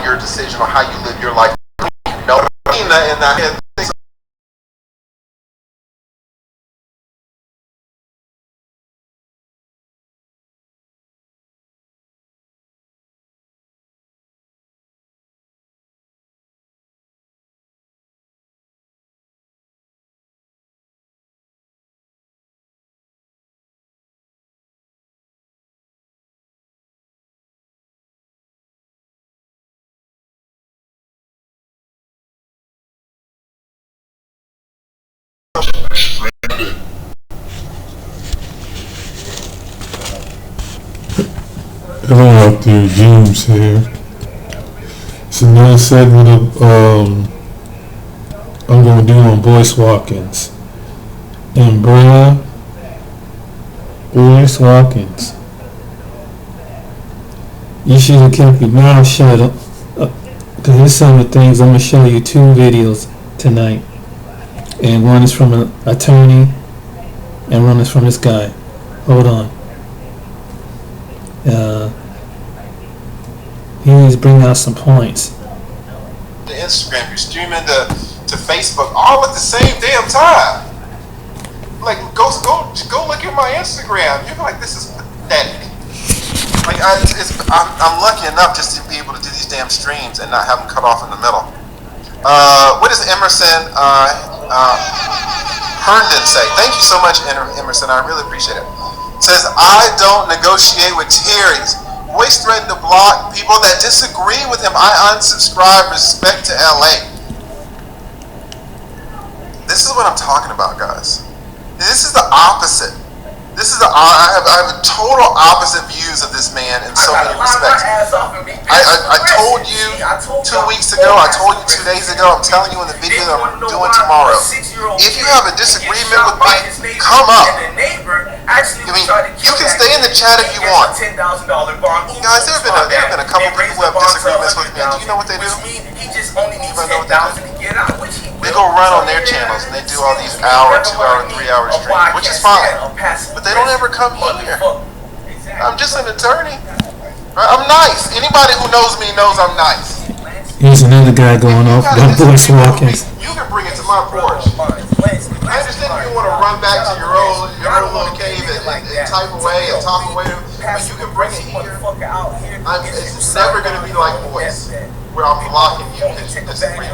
your decision on how you live your life. No, in that head. Hello, Dr. James here. It's another segment of I'm going to do on Boyce Watkins. And bruh, Boyce Watkins, you should have kept your mouth shut up. Because there's some of the things I'm going to show you 2 videos tonight. And one is from an attorney, and one is from this guy. Hold on. He needs to bring out some points. To Instagram, you're streaming to Facebook, all at the same damn time. Like, go look at my Instagram. You're like, this is pathetic. Like, I'm lucky enough just to be able to do these damn streams and not have them cut off in the middle. What does Emerson Herndon say? Thank you so much, Emerson. I really appreciate it. Says, I don't negotiate with Terry's. Boyce threatened to block people that disagree with him. I unsubscribe. Respect to LA. This is what I'm talking about, guys. This is the opposite. I have a total opposite views of this man in so many respects. I told you 2 weeks ago, I told you 2 days ago, I'm telling you in the video that I'm doing tomorrow. If you have a disagreement with me, come up. I mean, you can stay in the chat if you want. Guys, there have been a couple people who have disagreements with me, and do you know what they do? Anybody know what they do? They go run on their channels and they do all these hour, 2 hour, 3 hour streams, which is fine. But they don't ever come here. I'm just an attorney. I'm nice. Anybody who knows me knows I'm nice. Here's another guy going off about Boyce Watkins. You can bring it to my porch. I understand if you want to run back to your own little cave and type away and talk away, but you can bring it here. It's never going to be like Boyce, where I'm blocking you because you disagree.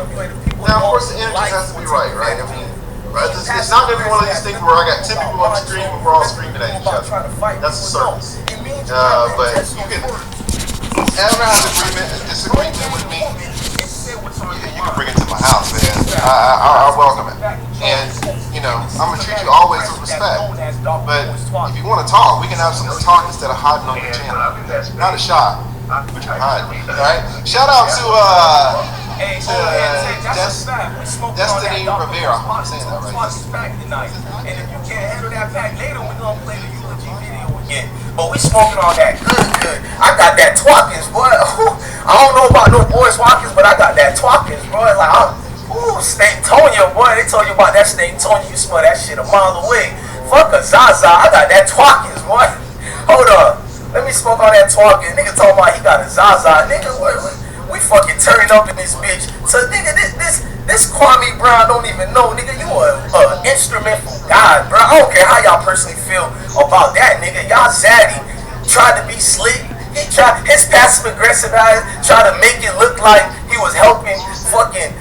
Now, of course, the energy has to be right? I mean, it's not going to be one of these things where I got 10 people on the stream and we're all screaming at each other. That's a service. But you can ever have a disagreement with me, you can bring it to my house, man. I welcome it. And, you know, I'm going to treat you always with respect. But if you want to talk, we can have some talk instead of hiding on your channel. Not a shot, but you're hiding. Alright? Shout out to Destiny Rivera. I'm saying that right. And if you can't handle that pack later, we're going to play the eulogy video again. But we smoking on that good. I got that Watkins, boy. I don't know about no Boyce Watkins, but I got that Watkins, boy. Like, Stantonia, boy. They told you about that Stantonia. You smell that shit a mile away. Fuck a Zaza. I got that Watkins, boy. Hold on. Let me smoke on that Watkins. Nigga talking about he got a Zaza. Nigga, we fucking turned up in this bitch. So nigga, this Kwame Brown don't even know, nigga. You a instrument from God, bro. I don't care how y'all personally feel about that, nigga. Y'all zaddy tried to be slick. His passive aggressive ass tried to make it look like he was helping fucking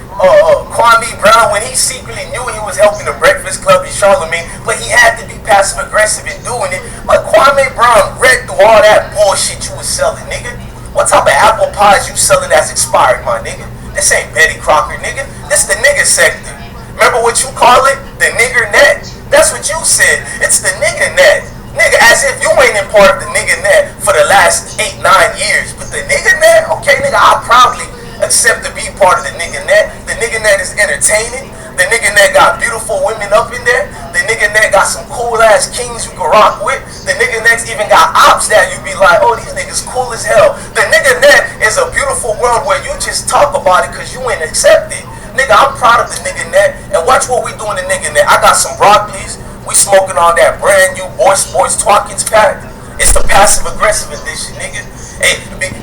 Kwame Brown when he secretly knew he was helping the Breakfast Club in Charlemagne, but he had to be passive aggressive in doing it. But Kwame Brown read through all that bullshit you was selling, nigga. What type of apple pies you selling that's expired, my nigga? This ain't Betty Crocker, nigga. This the nigga sector. Remember what you call it? The nigger net. That's what you said. It's the nigger net. Nigga, as if you ain't in part of the nigger net for the last 8-9 years. But the nigger net, okay, nigga, I'll proudly accept to be part of the nigger net. The nigger net is entertaining. The nigga net got beautiful women up in there. The nigga net got some cool ass kings you can rock with. The nigga net even got ops that you be like, oh, these niggas cool as hell. The nigga net is a beautiful world where you just talk about it because you ain't accept it. Nigga, I'm proud of the nigga net. And watch what we do in the nigga net. I got some broccolis. We smoking on that brand new Boyce Watkins pack. It's the passive aggressive edition, nigga. Hey,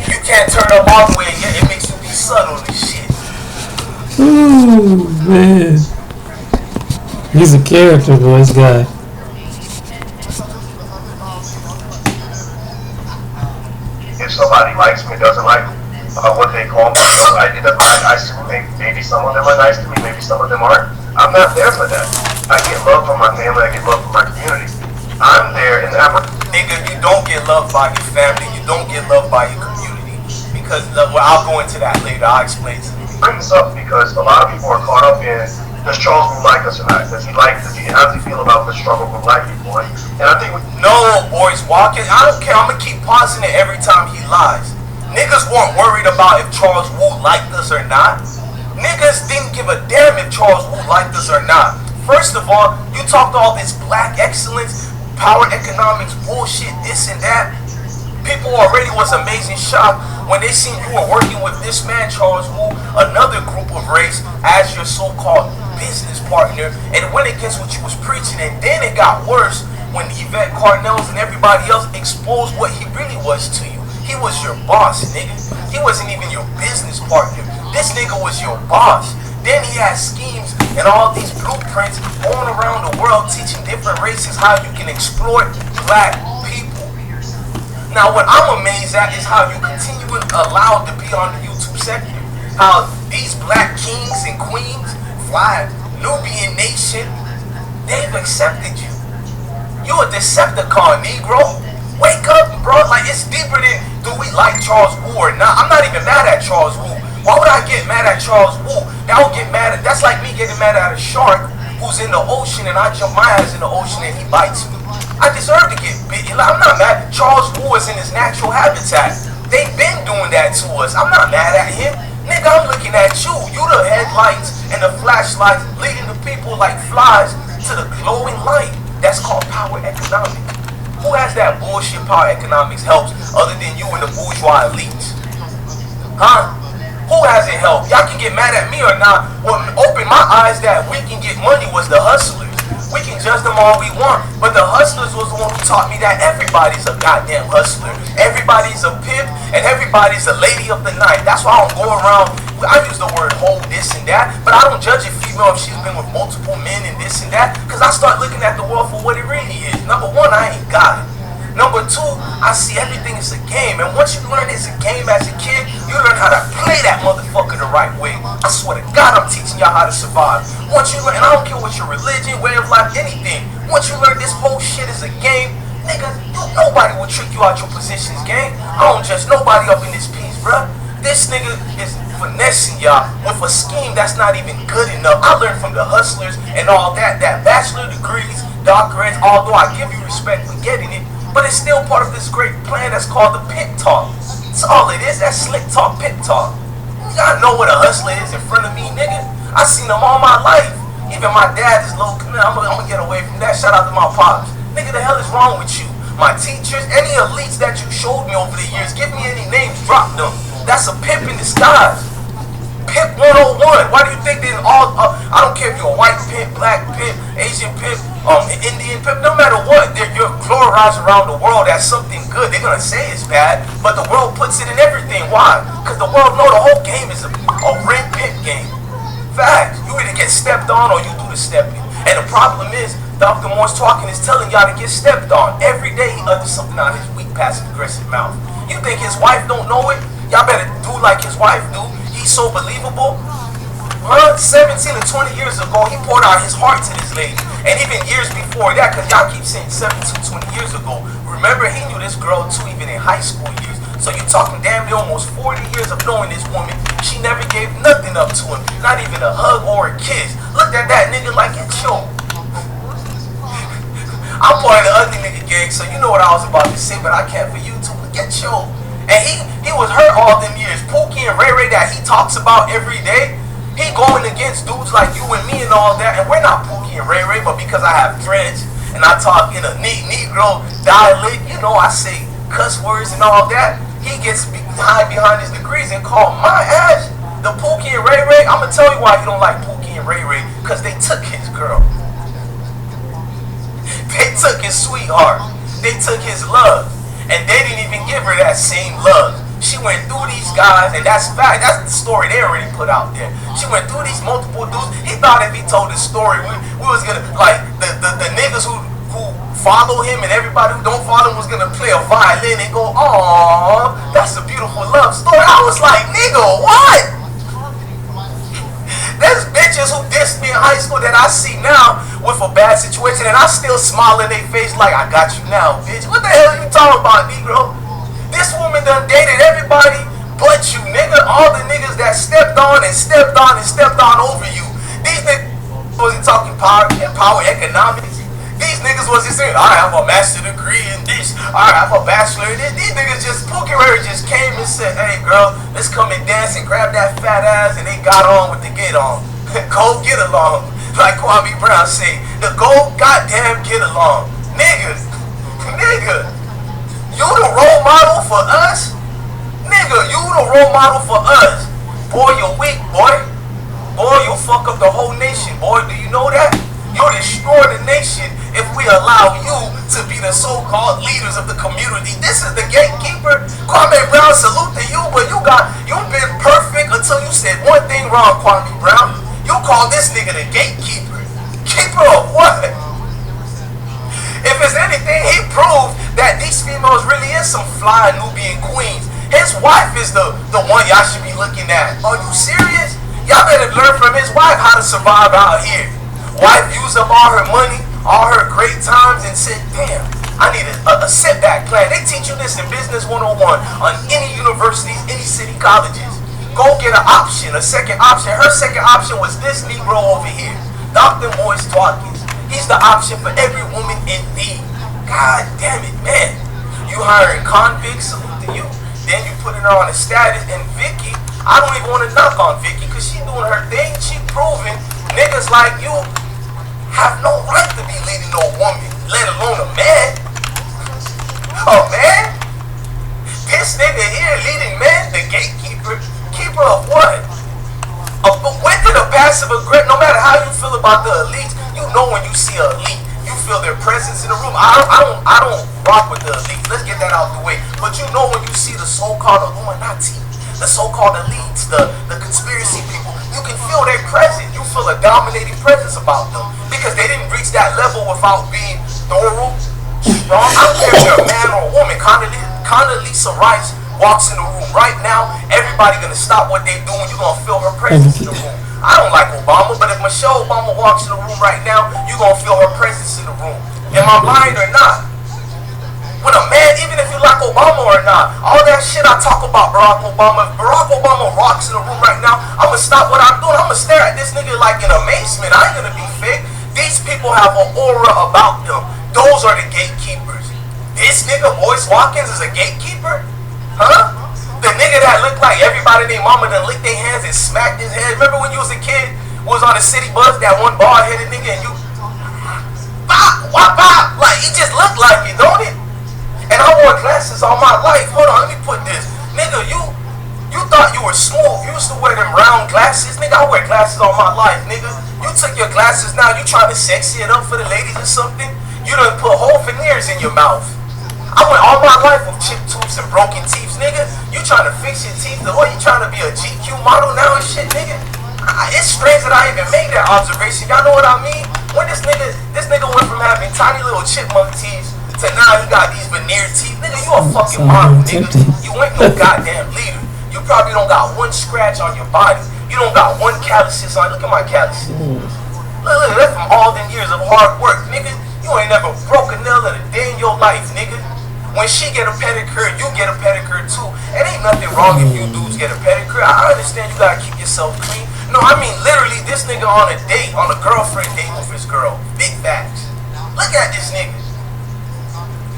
you can't turn up all the way. It makes you be man. He's a character, boy, this guy. If somebody likes me, doesn't like what they call me, maybe some of them are nice to me, maybe some of them aren't. I'm not there for that. I get love from my family, I get love from my community. I'm there in that. Nigga, you don't get loved by your family, you don't get loved by your community. Because, well, I'll go into that later, I'll explain to you. Bring this up because a lot of people are caught up in, does Charles Wu like us or not? How does he feel about the struggle for black people? And I think no, Boyce Watkins, I don't care, I'm gonna keep pausing it every time he lies. Niggas weren't worried about if Charles Wu liked us or not. Niggas didn't give a damn if Charles Wu liked us or not. First of all, you talked all this black excellence, power economics, bullshit, this and that. People already was amazing shocked when they seen you were working with this man, Charles Wu, another group of race, as your so-called business partner, and it went against what you was preaching. And then it got worse when Yvette Carnels and everybody else exposed what he really was to you. He was your boss, nigga. He wasn't even your business partner. This nigga was your boss. Then he had schemes and all these blueprints going around the world teaching different races how you can exploit black people. Now, what I'm amazed at is how you continue allowed to be on the YouTube sector. How these black kings and queens, fly Nubian nation, they've accepted you. You a Decepticon, Negro. Wake up, bro. Like, it's deeper than do we like Charles Wu or not. I'm not even mad at Charles Wu. Why would I get mad at Charles Wu? I would get mad at, that's like me getting mad at a shark who's in the ocean and I jump my ass in the ocean and he bites me. I deserve to get bitten. I'm not mad. Charles Wu is in his natural habitat. They've been doing that to us. I'm not mad at him. Nigga, I'm looking at you. You the headlights and the flashlights leading the people like flies to the glowing light. That's called power economics. Who has that bullshit power economics helps other than you and the bourgeois elites? Huh? Who has it helped? Y'all can get mad at me or not. What opened my eyes that we can get money was the hustlers. We can judge them all we want, but the hustlers was the one who taught me that everybody's a goddamn hustler. Everybody's a pimp, and everybody's a lady of the night. That's why I don't go around, I use the word hoe, this and that, but I don't judge a female if she's been with multiple men and this and that, because I start looking at the world for what it really is. Number one, I ain't got it. Number two, I see everything as a game, and once you learn it's a game as a kid, you learn how to play that motherfucker the right way. I swear to God, I'm teaching y'all how to survive. Once you learn, and I don't care what your religion, way of life, anything, once you learn this whole shit is a game, nigga, nobody will trick you out your positions, gang. I don't judge nobody up in this piece, bruh. This nigga is finessing y'all with a scheme that's not even good enough. I learned from the hustlers and all that bachelor degrees, doctorates, although I give you respect for getting it, but it's still part of this great plan that's called the pip talk. That's all it is, that slick talk, pip talk. You gotta know what a hustler is in front of me, nigga. I seen them all my life. Even my dad is low. I'm gonna get away from that. Shout out to my pops. Nigga, the hell is wrong with you? My teachers, any elites that you showed me over the years, give me any names, drop them. That's a pimp in disguise. Pimp 101. Why do you think they're all I don't care if you're a white pimp, black pimp, Asian pimp, Indian pimp, no matter what, you're glorified around the world as something good. They're gonna say it's bad, but the world puts it in everything. Why? Because the world know the whole game is a red pimp game. Fact. You either get stepped on or you do the stepping. And the problem is, Dr Boyce Watkins is telling y'all to get stepped on. Every day he utters something out of his weak, passive-aggressive mouth. You think his wife don't know it? Y'all better do like his wife do. He's so believable. 17 and 20 years ago, he poured out his heart to this lady. And even years before that, because y'all keep saying 17, 20 years ago. Remember, he knew this girl too, even in high school years. So you're talking damn near almost 40 years of knowing this woman. She never gave nothing up to him. Not even a hug or a kiss. Looked at that nigga like it's choked. I'm part of the ugly nigga gang, so you know what I was about to say, but I can't for you too. Get choked. And he was hurt all them years. Pookie and Ray Ray that he talks about every day. He going against dudes like you and me and all that, and we're not Pookie and Ray Ray, but because I have dreads and I talk in a Negro dialect, you know, I say cuss words and all that, he gets behind his degrees and call my ass the Pookie and Ray Ray. I'm gonna tell you why you don't like Pookie and Ray Ray, because they took his girl. They took his sweetheart. They took his love, and they didn't even give her that same love. She went through these guys, and that's fact. That's the story they already put out there. She went through these multiple dudes. He thought if he told the story, we was gonna like the niggas who follow him and everybody who don't follow him was gonna play a violin and go, "Aww, that's a beautiful love story." I was like, nigga, what? There's bitches who dissed me in high school that I see now with a bad situation, and I still smile in their face like, "I got you now, bitch." What the hell are you talking about, Negro? This woman done dated everybody but you, nigga. All the niggas that stepped on and stepped on and stepped on over you. These niggas wasn't talking power economics. These niggas wasn't saying, "I have a master's degree in this, I have a bachelor in this." These niggas just, Pookie Ray just came and said, "Hey girl, let's come and dance and grab that fat ass," and they got on with the get on. Go get along. Like Kwame Brown say, the go goddamn get along. Niggas, nigga. You the role model for us? Nigga, you the role model for us. Boy, you're weak, boy. Boy, you'll fuck up the whole nation, boy. Do you know that? You'll destroy the nation if we allow you to be the so-called leaders of the community. This is the gatekeeper. Kwame Brown, salute to you, but you've been perfect until you said one thing wrong, Kwame Brown. You call this nigga the gatekeeper. Keeper of what? If it's anything, he proved that these females really is some fly Nubian queens. His wife is the one y'all should be looking at. Are you serious? Y'all better learn from his wife how to survive out here. Wife used up all her money, all her great times, and said, "Damn, I need a setback plan." They teach you this in Business 101 on any universities, any city colleges. Go get an option, a second option. Her second option was this Negro over here, Dr Boyce Watkins. He's the option for every woman in need. God damn it, man. You hiring convicts, salute to you. Then you put it on a status, and Vicky, I don't even want to knock on Vicky because she doing her thing. She proving niggas like you have no right to be leading no woman, let alone a man. Oh man? This nigga here leading men, the gatekeeper. Keeper of what? When did a passive aggressive, no matter how you feel about the elites, you know when you see an elite, you feel their presence in the room. I don't rock with the elites. Let's get that out the way. But you know when you see the so-called Illuminati, the so-called elites, the conspiracy people, you can feel their presence. You feel a dominating presence about them because they didn't reach that level without being thorough, strong. I don't care if they're a man or a woman. Condoleezza Rice walks in the room right now, everybody gonna stop what they doing. You gonna feel her presence in the room. I don't like Obama, but if Michelle Obama walks in the room right now, you gonna feel her presence in the room. Am I lying or not? When a man, even if you like Obama or not, all that shit I talk about Barack Obama, if Barack Obama walks in the room right now, I'm gonna stop what I'm doing. I'm gonna stare at this nigga like in amazement. I ain't gonna be fake. These people have an aura about them. Those are the gatekeepers. This nigga Boyce Watkins is a gatekeeper? Huh? The nigga that looked like everybody named mama done licked their hands and smacked his head. Remember when you was a kid, was on the city bus, that one bald-headed nigga, and you bop, wop, bop. Like, he just looked like it, don't it? And I wore glasses all my life. Hold on, let me put this. Nigga, you thought you were smooth. You used to wear them round glasses. Nigga, I wear glasses all my life, nigga. You took your glasses now, you trying to sexy it up for the ladies or something? You done put whole veneers in your mouth. I went all my life with chipped tooths and broken teeth, nigga. You trying to fix your teeth? What, you trying to be a GQ model now and shit, nigga? It's strange that I even made that observation. Y'all know what I mean? When this nigga went from having tiny little chipmunk teeth to now he got these veneer teeth. Nigga, you a fucking model, nigga. You ain't no goddamn leader. You probably don't got one scratch on your body. You don't got one calluses on. Look at my calluses. Look, that's from all them years of hard work, nigga. You ain't never broke a nail in a day in your life, nigga. When she get a pedicure, you get a pedicure too. It ain't nothing wrong if you dudes get a pedicure. I understand you gotta keep yourself clean. No, I mean literally this nigga on a date, on a girlfriend date with his girl. Big facts. Look at this nigga.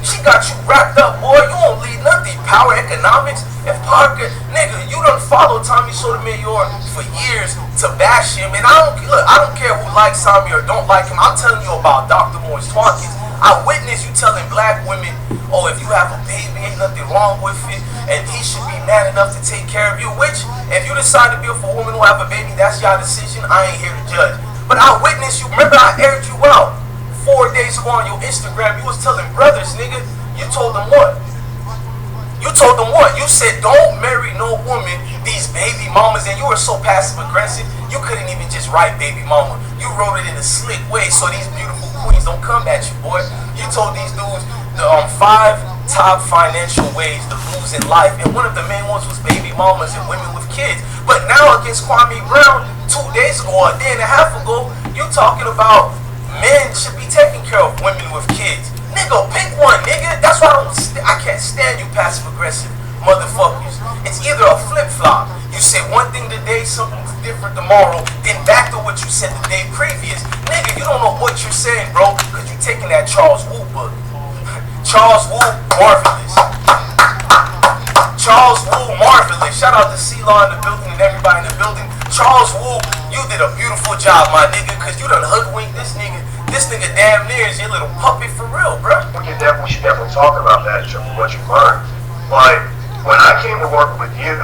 She got you wrapped up, boy. You won't lead nothing. Power economics. If Parker, nigga, you done follow Tommy Sotomayor for years to bash him. And I don't care who likes Tommy or don't like him. I'm telling you about Dr Boyce Watkins. I witnessed you telling black women, oh, if you have a baby, ain't nothing wrong with it, and he should be man enough to take care of you. Which, if you decide to be with a woman who have a baby, that's your decision. I ain't here to judge. But I witnessed you. Remember, I aired you out 4 days ago on your Instagram. You was telling brothers, nigga. You told them what? You told them what? You said don't marry no woman, these baby mamas, and you were so passive aggressive, you couldn't even just write baby mama. You wrote it in a slick way so these beautiful queens don't come at you, boy. You told these dudes the 5 top financial ways to lose in life, and one of the main ones was baby mamas and women with kids. But now against Kwame Brown, 2 days ago, a day and a half ago, you talking about men should be taking care of women with kids. Nigga, pick one, nigga. That's why I can't stand you passive aggressive motherfuckers. It's either a flip flop. You say one thing today, something different tomorrow, then back to what you said the day previous. Nigga, you don't know what you're saying, bro, because you're taking that Charles Wu book. Charles Wu, marvelous. Charles Wu, marvelous. Shout out to C-Law in the building and everybody in the building. Charles Wu, you did a beautiful job, my nigga, because you done hoodwinked this nigga. This nigga damn near is your little puppet for real, bro. We should definitely talk about that, what you learned. But when I came to work with you,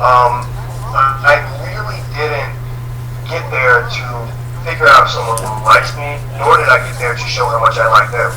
I really didn't get there to figure out if someone likes me, nor did I get there to show how much I like them.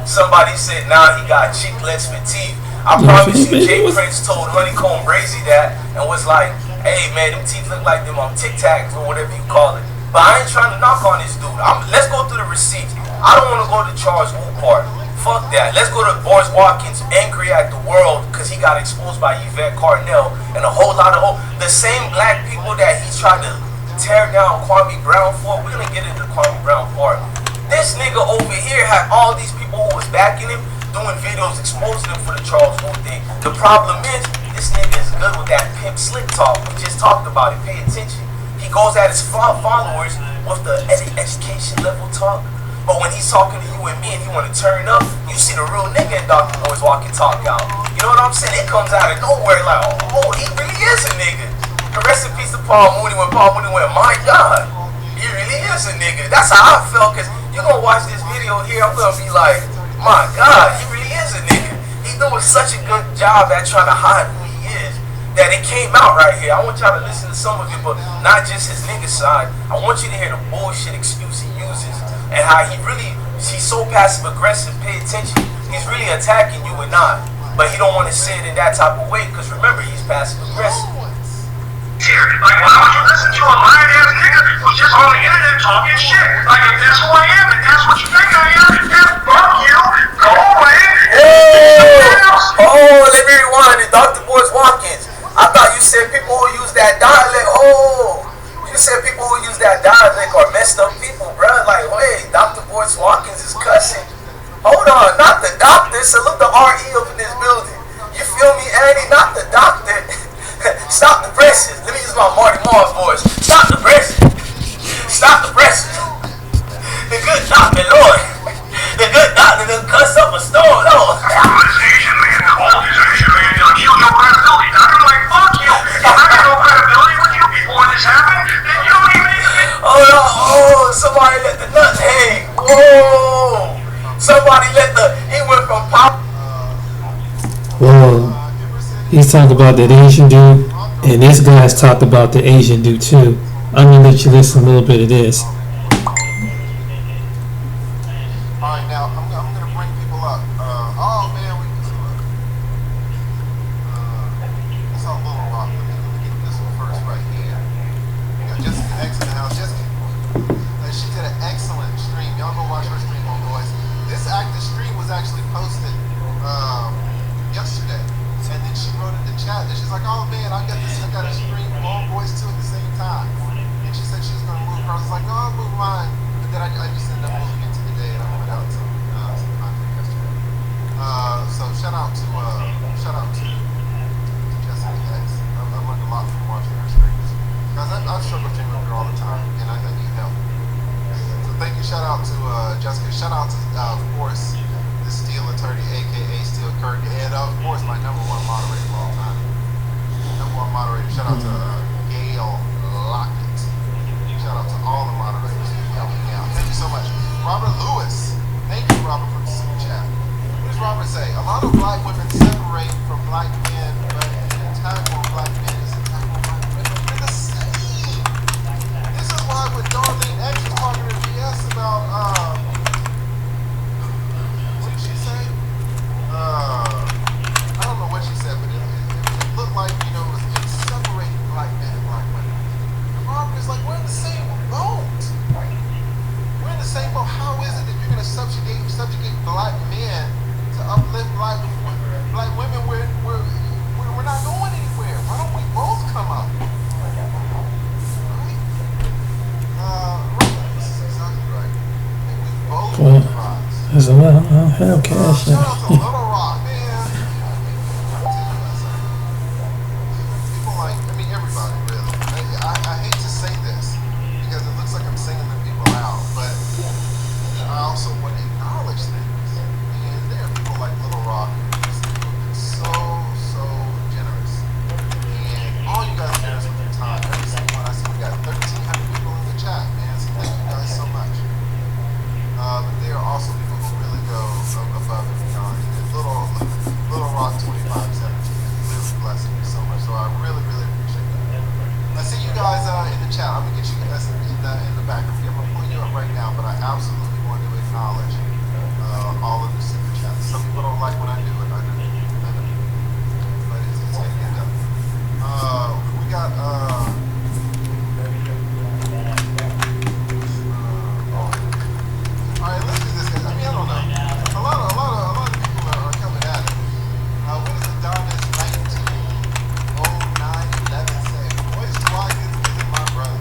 Somebody said now he got cheekless fatigue. I promise you, Jay Prince told Honeycomb Brazy that and was like, hey man, them teeth look like them on Tic Tacs or whatever you call it. But I ain't trying to knock on this dude. Let's go through the receipts. I don't want to go to Charles Wu part. Fuck that. Let's go to Boyce Watkins, angry at the world because he got exposed by Yvette Carnell and a whole lot of the same black people that he's trying to tear down Kwame Brown for. We're gonna get into the Kwame Brown part. This nigga over here had all these people who was backing him, doing videos exposing him for the Charles Wu thing. The problem is, this nigga is good with that pimp slick talk. We just talked about it. Pay attention. He goes at his followers with the education level talk. But when he's talking to you and me and he want to turn up, you see the real nigga in Dr Boyce Watkins talk out. You know what I'm saying? It comes out of nowhere like, oh, he really is a nigga. And rest in peace to Paul Mooney when Paul Mooney went, my God, he really is a nigga. That's how I felt, because you're going to watch this video here, I'm going to be like, my God, he really is a nigga. He's doing such a good job at trying to hide who he is that it came out right here. I want y'all to listen to some of it, but not just his nigga side. I want you to hear the bullshit excuse he uses and how he's so passive aggressive. Pay attention. He's really attacking you and not, but he don't want to say it in that type of way because remember, he's passive aggressive. Like, why would you listen to a lying ass nigga who's just on the internet talking shit? Like, if that's who I am and that's what you think I am, then fuck you. Go away. Oh, let me rewind it. Dr Boyce Watkins. I thought you said people who use that dialect. Oh, you said people who use that dialect are messed up people, bro. Like, wait, Dr Boyce Watkins is cussing. Hold on, not the doctor. Salute the RE up in this building. You feel me, Andy? Not the doctor. Stop the presses. Let me use my Marty Mars voice. Stop the presses. Stop the presses. The good doctor, Lord. The good doctor done cuss up a storm, Lord. All this Asian man, you'll kill your credibility. I'm like, fuck you. If I got no credibility with you before this happened, then you don't even need to get... Oh, somebody let the nuts hang. Whoa. Somebody he went from pop. Whoa. He's talking about that Asian dude, and this guy's talked about the Asian dude too. I'm gonna let you listen a little bit of this. Alright, now I'm gonna bring people up. Oh man, it's all Little Rock. Let me get this one first right here. We got Jessica X in the house. Jessica, she did an excellent stream. Y'all go watch her stream on Boyce. This stream was actually posted yesterday. And then she wrote in the chat that she's like, oh man, I got a stream on Boyce too at the same time. And she said she was gonna move hers. I was like, no, I'll move mine. But then I just ended up moving it to the day and I put out some content yesterday. So shout out to Jessica X. I learned a lot from watching her streams. Guys, I struggle streaming with her all the time and I need help. So thank you, shout out to Jessica. Shout out to of course the Steel Attorney, aka Steel Kirk, and of course my #1 moderator of all time. #1 moderator. Shout out to Gail Lockett. Shout out to all the moderators who helped me out. Thank you so much. Robert Lewis. Thank you, Robert, for the super chat. What does Robert say? A lot of black women separate from black men, but an attack on black men is an attack on black women. They're the same. This is why when Darlene X was talking to BS about what did she say? I don't So I don't have cash. Shout out to Little Rock, man. People like, I mean, everybody, really. I hate to say this because it looks like I'm singling the people out, but I also want to acknowledge things. And there are people like Little Rock who've been so generous. And all you guys do is with your time. Every single one. I see we got 1,300 people in the chat, man. So thank you guys so much. But there are also people who really go above and beyond. And Little Rock 2517 really blessing me so much. So I really appreciate that. I see you guys in the chat. I'm gonna get you guys in the back. I'm gonna pull you up right now, but I absolutely want to acknowledge all of the super chats. Some people don't like when I do it. I know. But it's getting it done. We got all right, let's do this, guys. I mean, I don't know. A lot of people are coming at it. What is it? Donis 190911 say, Boyce Watkins isn't my brother.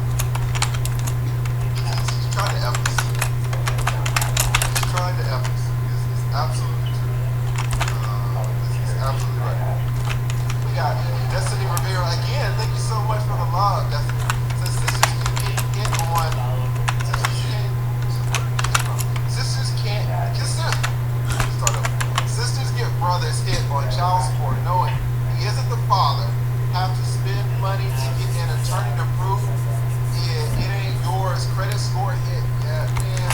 He's trying to F us. He's trying to F us. It's absolutely true. This is absolutely right. We got Destiny Rivera again. Thank you so much for the love, Destiny. Says sisters can get on. Sisters get brothers hit on child support knowing he isn't the father, have to spend money to get an attorney to prove it ain't yours, credit score hit. Yeah, man.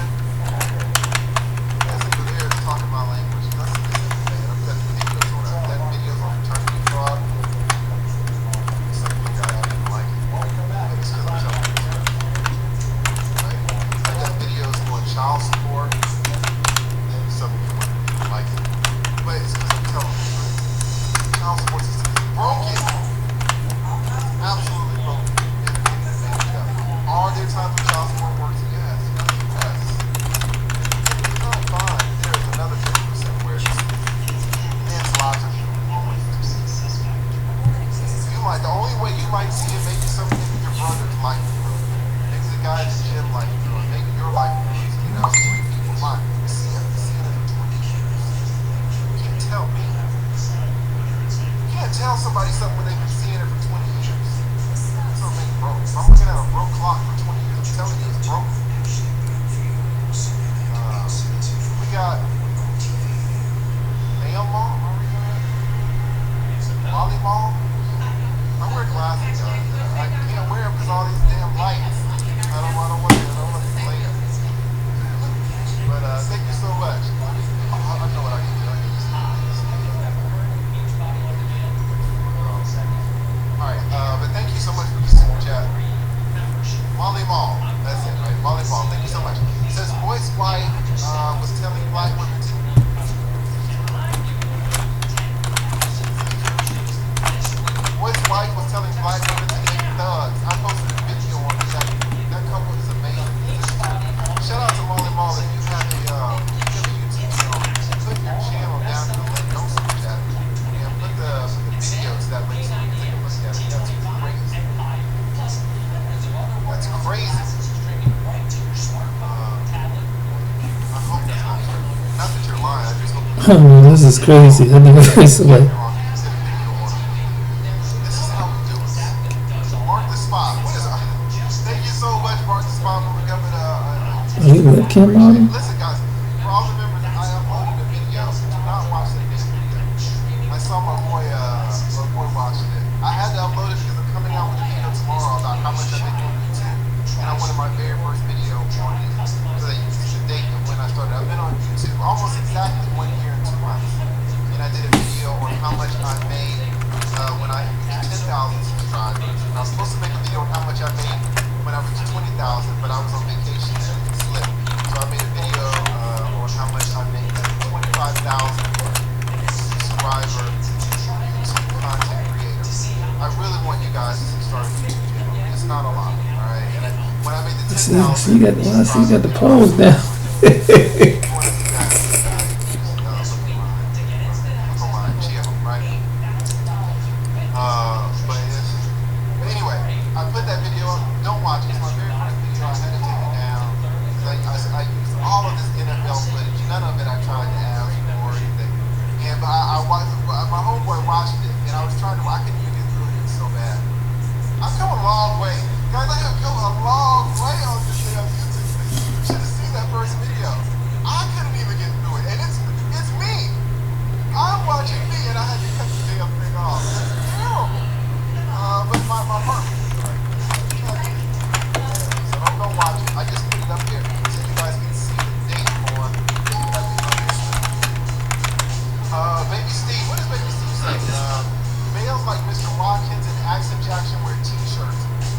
That's over there talking my language. That's I'm putting videos on that. That videos on attorney fraud. Some of you guys didn't like it. But it's because I'm telling you. Right? I got videos on child support. Some of you wouldn't like it. But it's because I'm telling you, child support system is broken. Absolutely broken. Are there times when child support works? Yes. It's not fine. There is another 50% where man's lives are always. You might, the only way you might see it, maybe something in your brother's life improve. Maybe the guy in the gym life improve. Maybe your life improves. You know, 3 people might see it. Tell me. You can't tell somebody something when they've been seeing it for 20 years. That's what makes broke. If I'm looking at a broke clock for 20 years, I'm telling you it's broke. We got Mail Mall. Molly Mall. I wear glasses, guys. I can't wear them because all these damn lights. I don't want to play them. But thank you so much. I know what I can do. Alright, but thank you so much for the super chat. Molly Mall, that's it, right? Molly Mall, thank you so much. It says Boyce wife was telling black women to Boyce wife was telling black women to date thugs. I posted a video on that. That couple is amazing. Shout out to Molly Mall if you have a YouTube channel. Put your channel down in the link. Don't super chat. And put the videos that link so you can take a look at it. That's crazy. That's crazy. I hope that's not true. Not that you're lying. I just hope. Oh man, this is crazy. I never face away. This is how we do it. Mark the spot. What is it? Thank you so much, Mark the spot, for becoming Are you webcam model? Listen, guys, for all the members, I uploaded a video. Do not watch that video. I saw my boy watching it. I had to upload it because I'm coming out with a video tomorrow about how much I make on YouTube. And I wanted my very first video on it so that you can see the date of when I started. I've been on YouTube almost exactly 1 year and 2 months. And I did a video on how much I made when I reached 10,000 subscribers. And I was supposed to make a video on how much I made when I reached 20,000, but I was on vacation and it slipped. So I made a video on how much I made as a 25,000 subscriber YouTube content creator. I really want you guys to start a YouTube channel. It's not a lot, alright? And when I made the 10,000, See, you got the pose down. But anyway, I put that video up. Don't watch it. It's my very first video. I had to take it down. I used all of this NFL footage. None of it I tried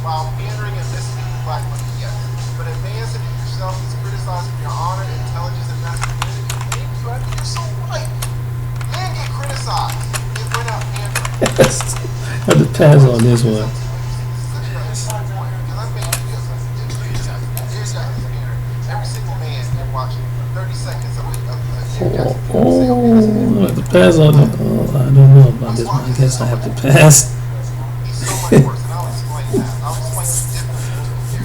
while pandering and misleading black women, yes. But a man such as yourself is criticized for your honor, intelligence, and masculinity. Thank you. I think you're so right. Men get criticized if we're not pandering. I have to pass on this one. Every single man can watch 30 seconds of I have to pass on it. Oh, I don't know about this one. I guess I have to pass. He's so much worse, and I'll explain that. I'll explain the difference.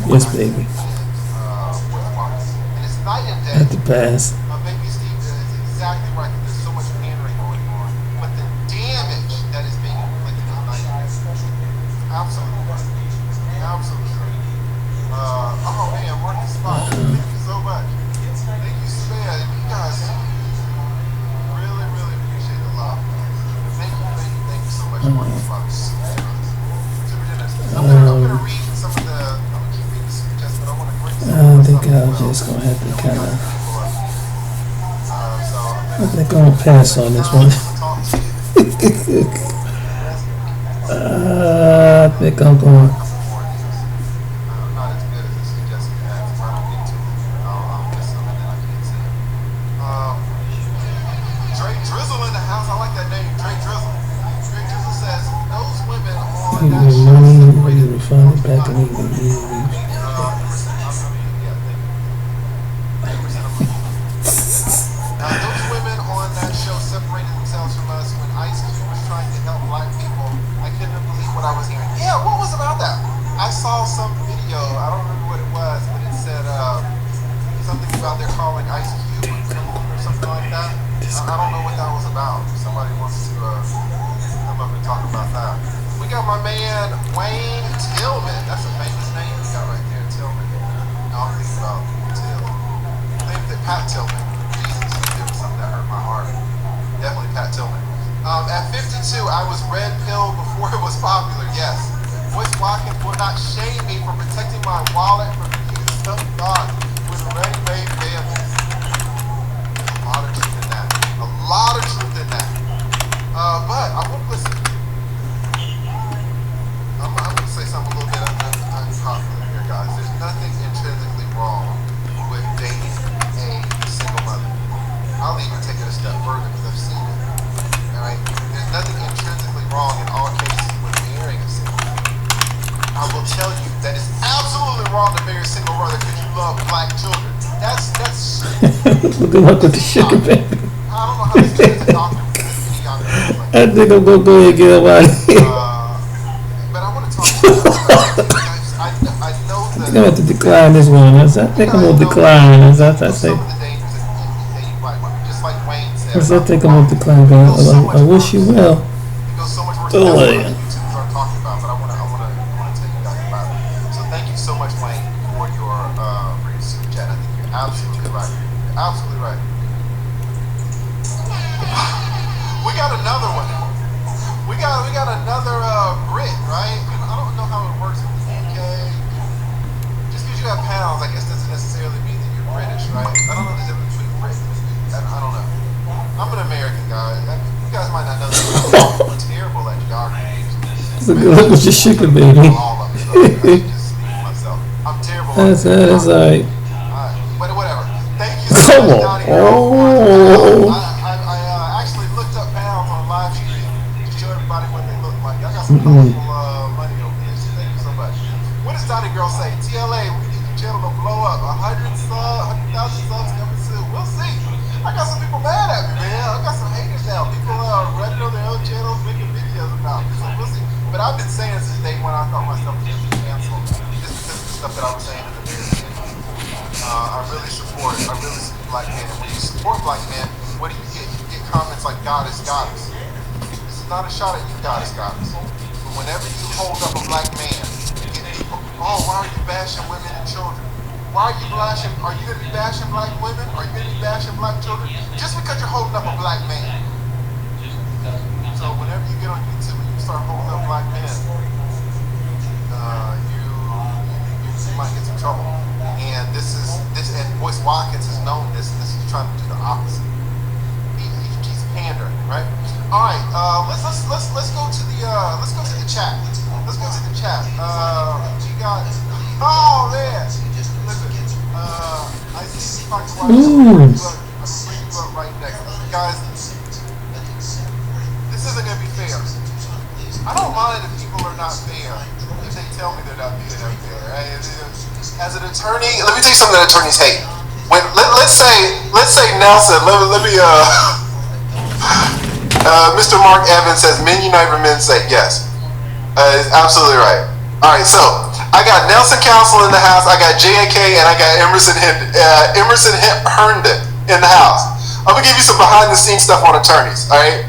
Yes, baby. And it's night and day. I have to pass. Baby Steve is exactly right. There's so much pandering going on, but the damage that is being inflicted is night and day. Absolutely right. Absolutely right. Oh man, Marcus Spot. Thank you so much. Thank you, Span. You guys really, really appreciate the love. Thank you so much, Marcus Spot. Super generous. I'm gonna read some of the. I'm gonna keep reading the suggestions, but I want to bring some. I think I'm just gonna have to kind of. I think I'm gonna pass on this one. I think I'm going. Money, we find it back and those women on that show separated themselves from us when Ice Cube was trying to help black people. I couldn't believe what I was hearing. Yeah, what was about that? I saw some video, I don't remember what it was, but it said something about they're calling Ice Cube or something like that. I don't know what that was about. If somebody wants to come up and talk about that. We got my man Wayne Tillman. That's a famous name we got right there, Tillman. No, I'm thinking about Till. I think that Pat Tillman. Jesus, it was something that hurt my heart. Definitely Pat Tillman. At 52, I was red pill before it was popular. Yes. Boyce Watkins will not shame me for protecting my wallet from the use of God with ready-made families. A lot of truth in that. A lot of truth in that. But I won't listen. I'm going to say something a little bit unpopular here, guys. There's nothing intrinsically wrong with dating a single mother. I'll even take it a step further because I've seen it. All right? There's nothing intrinsically wrong in all cases with marrying a single mother. I will tell you that it's absolutely wrong to marry a single mother because you love black children. That's good luck with the sugar baby. I don't know how to say the doctor because any other like I think I'm going to go ahead and get him out of here. I know that I'm going to have to decline this one. I think I'm going to decline. As I say. Just like Wayne said. I think I'm going to decline. I wish you well. So much worse than what YouTubers are talking about, but I want to tell you guys about it. So thank you so much, Wayne, for your super chat. I think you're absolutely right. You're absolutely right. We got another one. We got another Brit, right? I don't know how it works with the UK. Just because you have pounds, I guess doesn't necessarily mean that you're British, right? I don't know the difference between Brit and I don't know. I'm an American guy. You guys might not know that. I'm terrible at geography. Look at your sugar baby. I'm terrible. That's alright. But whatever. Thank you so much, much. Donnie. I actually looked up pounds on live stream to show everybody what they look like. I got some colorful money over here. So thank you so much. What does Donnie Girl say? TLA, we need your channel to blow up. 100,000 subs coming soon. We'll see. I got some people mad at me, man. I got some haters now. People running on their own channels making videos about me. So we'll see. But I've been saying since day one I thought myself was going to be canceled. Just because of the stuff that I was saying in the video. I really support black men. And when you support black men, what do you get? You get comments like God is goddess. This is not a shot at you, God is goddess. But whenever you hold up a black man, you get people, oh, why are you bashing women and children? Why are you bashing? Are you going to be bashing black women? Are you going to be bashing black children? Just because you're holding up a black man. So whenever you get on YouTube and you start holding up black men, you might get some trouble. And and Boyce Watkins has known this, and this is trying to do the opposite. He's pandering, right? All right, let's go to the chat. Let's go to the chat. God. Oh man. Listen, I see Dr. Watkins. I'm gonna bring you up right next. Guys, this isn't gonna be fair. I don't mind if people are not fair if they tell me they're not being unfair. Right? As an attorney, let me tell you something that attorneys hate. When let's say Nelson. Let me Mr. Mark Evans says men unite when men say yes. Absolutely right. All right, so I got Nelson Council in the house, I got JAK, and I got Emerson Herndon in the house. I'm gonna give you some behind the scenes stuff on attorneys. All right.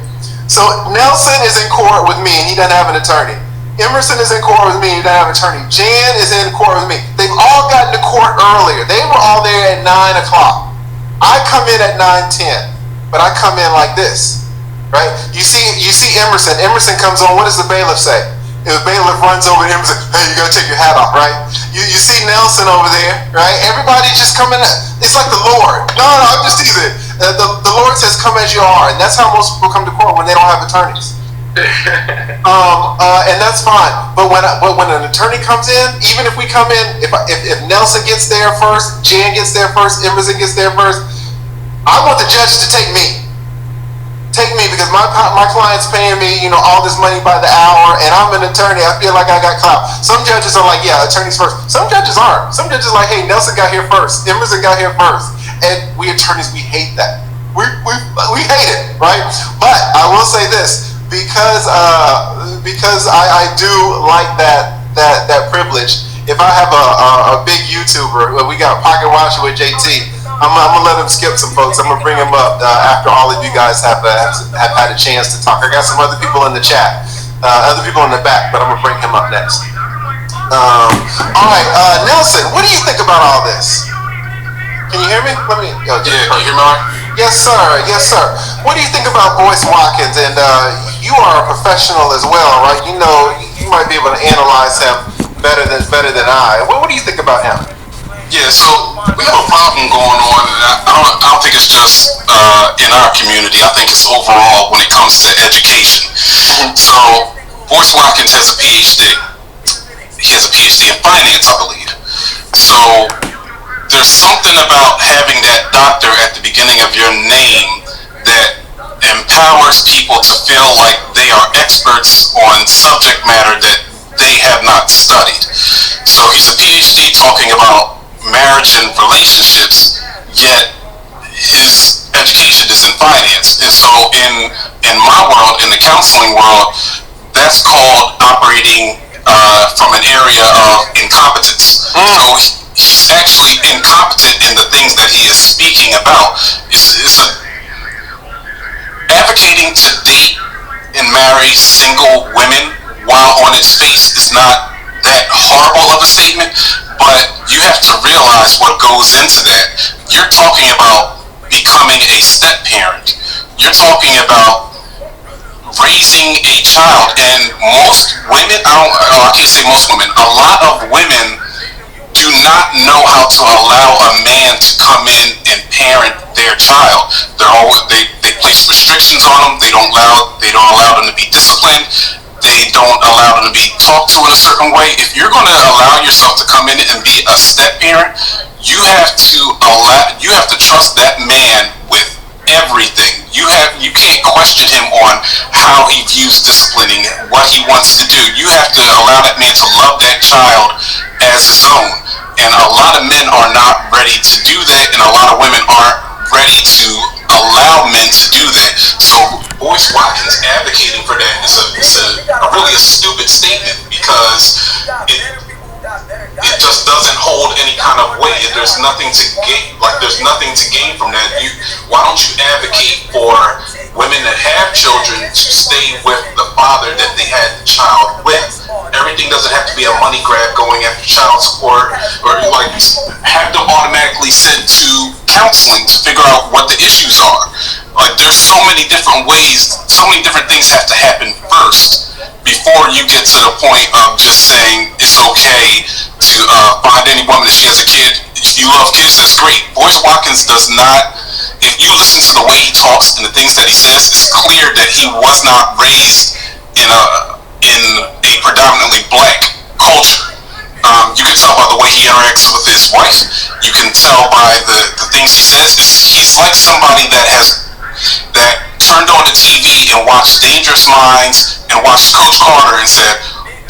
So Nelson is in court with me, and he doesn't have an attorney. Emerson is in court with me, and he doesn't have an attorney. Jan is in court with me. They've all gotten to court earlier. They were all there at 9 o'clock. I come in at 9:10, but I come in like this, right? You see Emerson. Emerson comes on. What does the bailiff say? If the bailiff runs over to Emerson, hey, you gotta take your hat off, right? You see Nelson over there, right? Everybody just coming in. It's like the Lord. No, I'm just teasing. The Lord says, "Come as you are," and that's how most people come to court when they don't have attorneys. And that's fine. But when an attorney comes in, even if we come in, if Nelson gets there first, Jan gets there first, Emerson gets there first, I want the judge to take me. Take me, because my client's paying me, all this money by the hour, and I'm an attorney. I feel like I got clout. Some judges are like, yeah, attorneys first. Some judges aren't. Some judges are like, hey, Nelson got here first, Emerson got here first, and we attorneys, we hate that. We hate it, right? But I will say this, because I do like that privilege. If I have a big YouTuber, we got Pocket Watcher with JT. I'm gonna let him skip some folks. I'm gonna bring him up after all of you guys have had a chance to talk. I got some other people in the chat, other people in the back, but I'm gonna bring him up next. All right, Nelson, what do you think about all this? Can you hear me? Can you hear me? Right? Yes, sir. Yes, sir. What do you think about Boyce Watkins? And you are a professional as well, right? You might be able to analyze him better than I. What do you think about him? Yeah, so we have a problem going on, and I don't think it's just in our community. I think it's overall when it comes to education. So Boyce Watkins has a PhD. He has a PhD in finance, I believe. So there's something about having that doctor at the beginning of your name that empowers people to feel like they are experts on subject matter that they have not studied. So he's a PhD talking about marriage and relationships, yet his education is in finance. And so in my world, in the counseling world, that's called operating from an area of incompetence. So he's actually incompetent in the things that he is speaking about. Advocating to date and marry single women while on its face is not that horrible of a statement, but you have to realize what goes into that. You're talking about becoming a step parent. You're talking about raising a child, and most women, I can't say most women, a lot of women do not know how to allow a man to come in and parent their child. They place restrictions on them. They don't allow them to be disciplined. They don't allow them to be talked to in a certain way. If you're going to allow yourself to come in and be a step parent, you have to trust that man with everything. You can't question him on how he views disciplining, what he wants to do. You have to allow that man to love that child as his own. And a lot of men are not ready to do that, and a lot of women aren't ready to allow men to do that. So Boyce Watkins advocating for that is really a stupid statement, because it just doesn't hold any kind of weight. There's nothing to gain. There's nothing to gain from that. Why don't you advocate for women that have children to stay with the father that they had the child with? Everything doesn't have to be a money grab going after child support, or have them automatically sent to counseling to figure out what the issues are. There's so many different ways, so many different things have to happen first before you get to the point of just saying it's okay to find any woman that she has a kid. If you love kids, that's great. Boyce Watkins does not. If you listen to the way he talks and the things that he says, it's clear that he was not raised in a predominantly black culture. can tell by the way he interacts with his wife. You can tell by the things he says. He's like somebody that turned on the TV and watched Dangerous Minds and watched Coach Carter and said,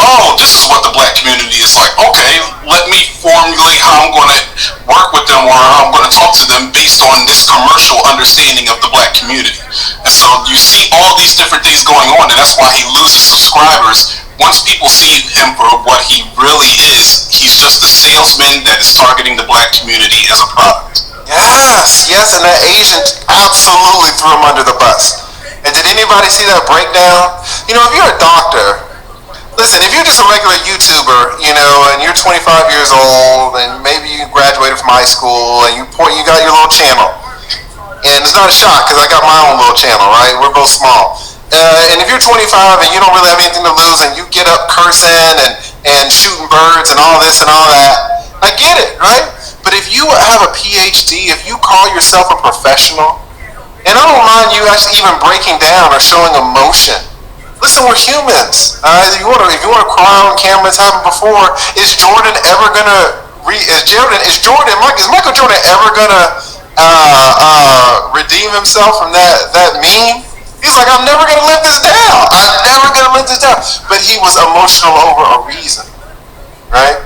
oh, this is what the black community is like. Okay, let me formulate how I'm going to work with them or how I'm going to talk to them based on this commercial understanding of the black community. And so you see all these different things going on, and that's why he loses subscribers. Once people see him for what he really is, he's just a salesman that is targeting the black community as a product. Yes, and that Asian absolutely threw him under the bus. And did anybody see that breakdown? You know, if you're a doctor, listen, if you're just a regular YouTuber, you know, and you're 25 years old, and maybe you graduated from high school, and you got your little channel, and it's not a shock because I got my own little channel, right? We're both small. And if you're 25 and you don't really have anything to lose, and you get up cursing and shooting birds and all this and all that, I get it, right? But if you have a PhD, if you call yourself a professional, and I don't mind you actually even breaking down or showing emotion. Listen, we're humans. If you want to cry on camera, it's happened before. Is Jordan ever gonna? Is Michael Jordan ever gonna redeem himself from that meme? He's like, I'm never gonna live this down. I'm never gonna live this down. But he was emotional over a reason, right?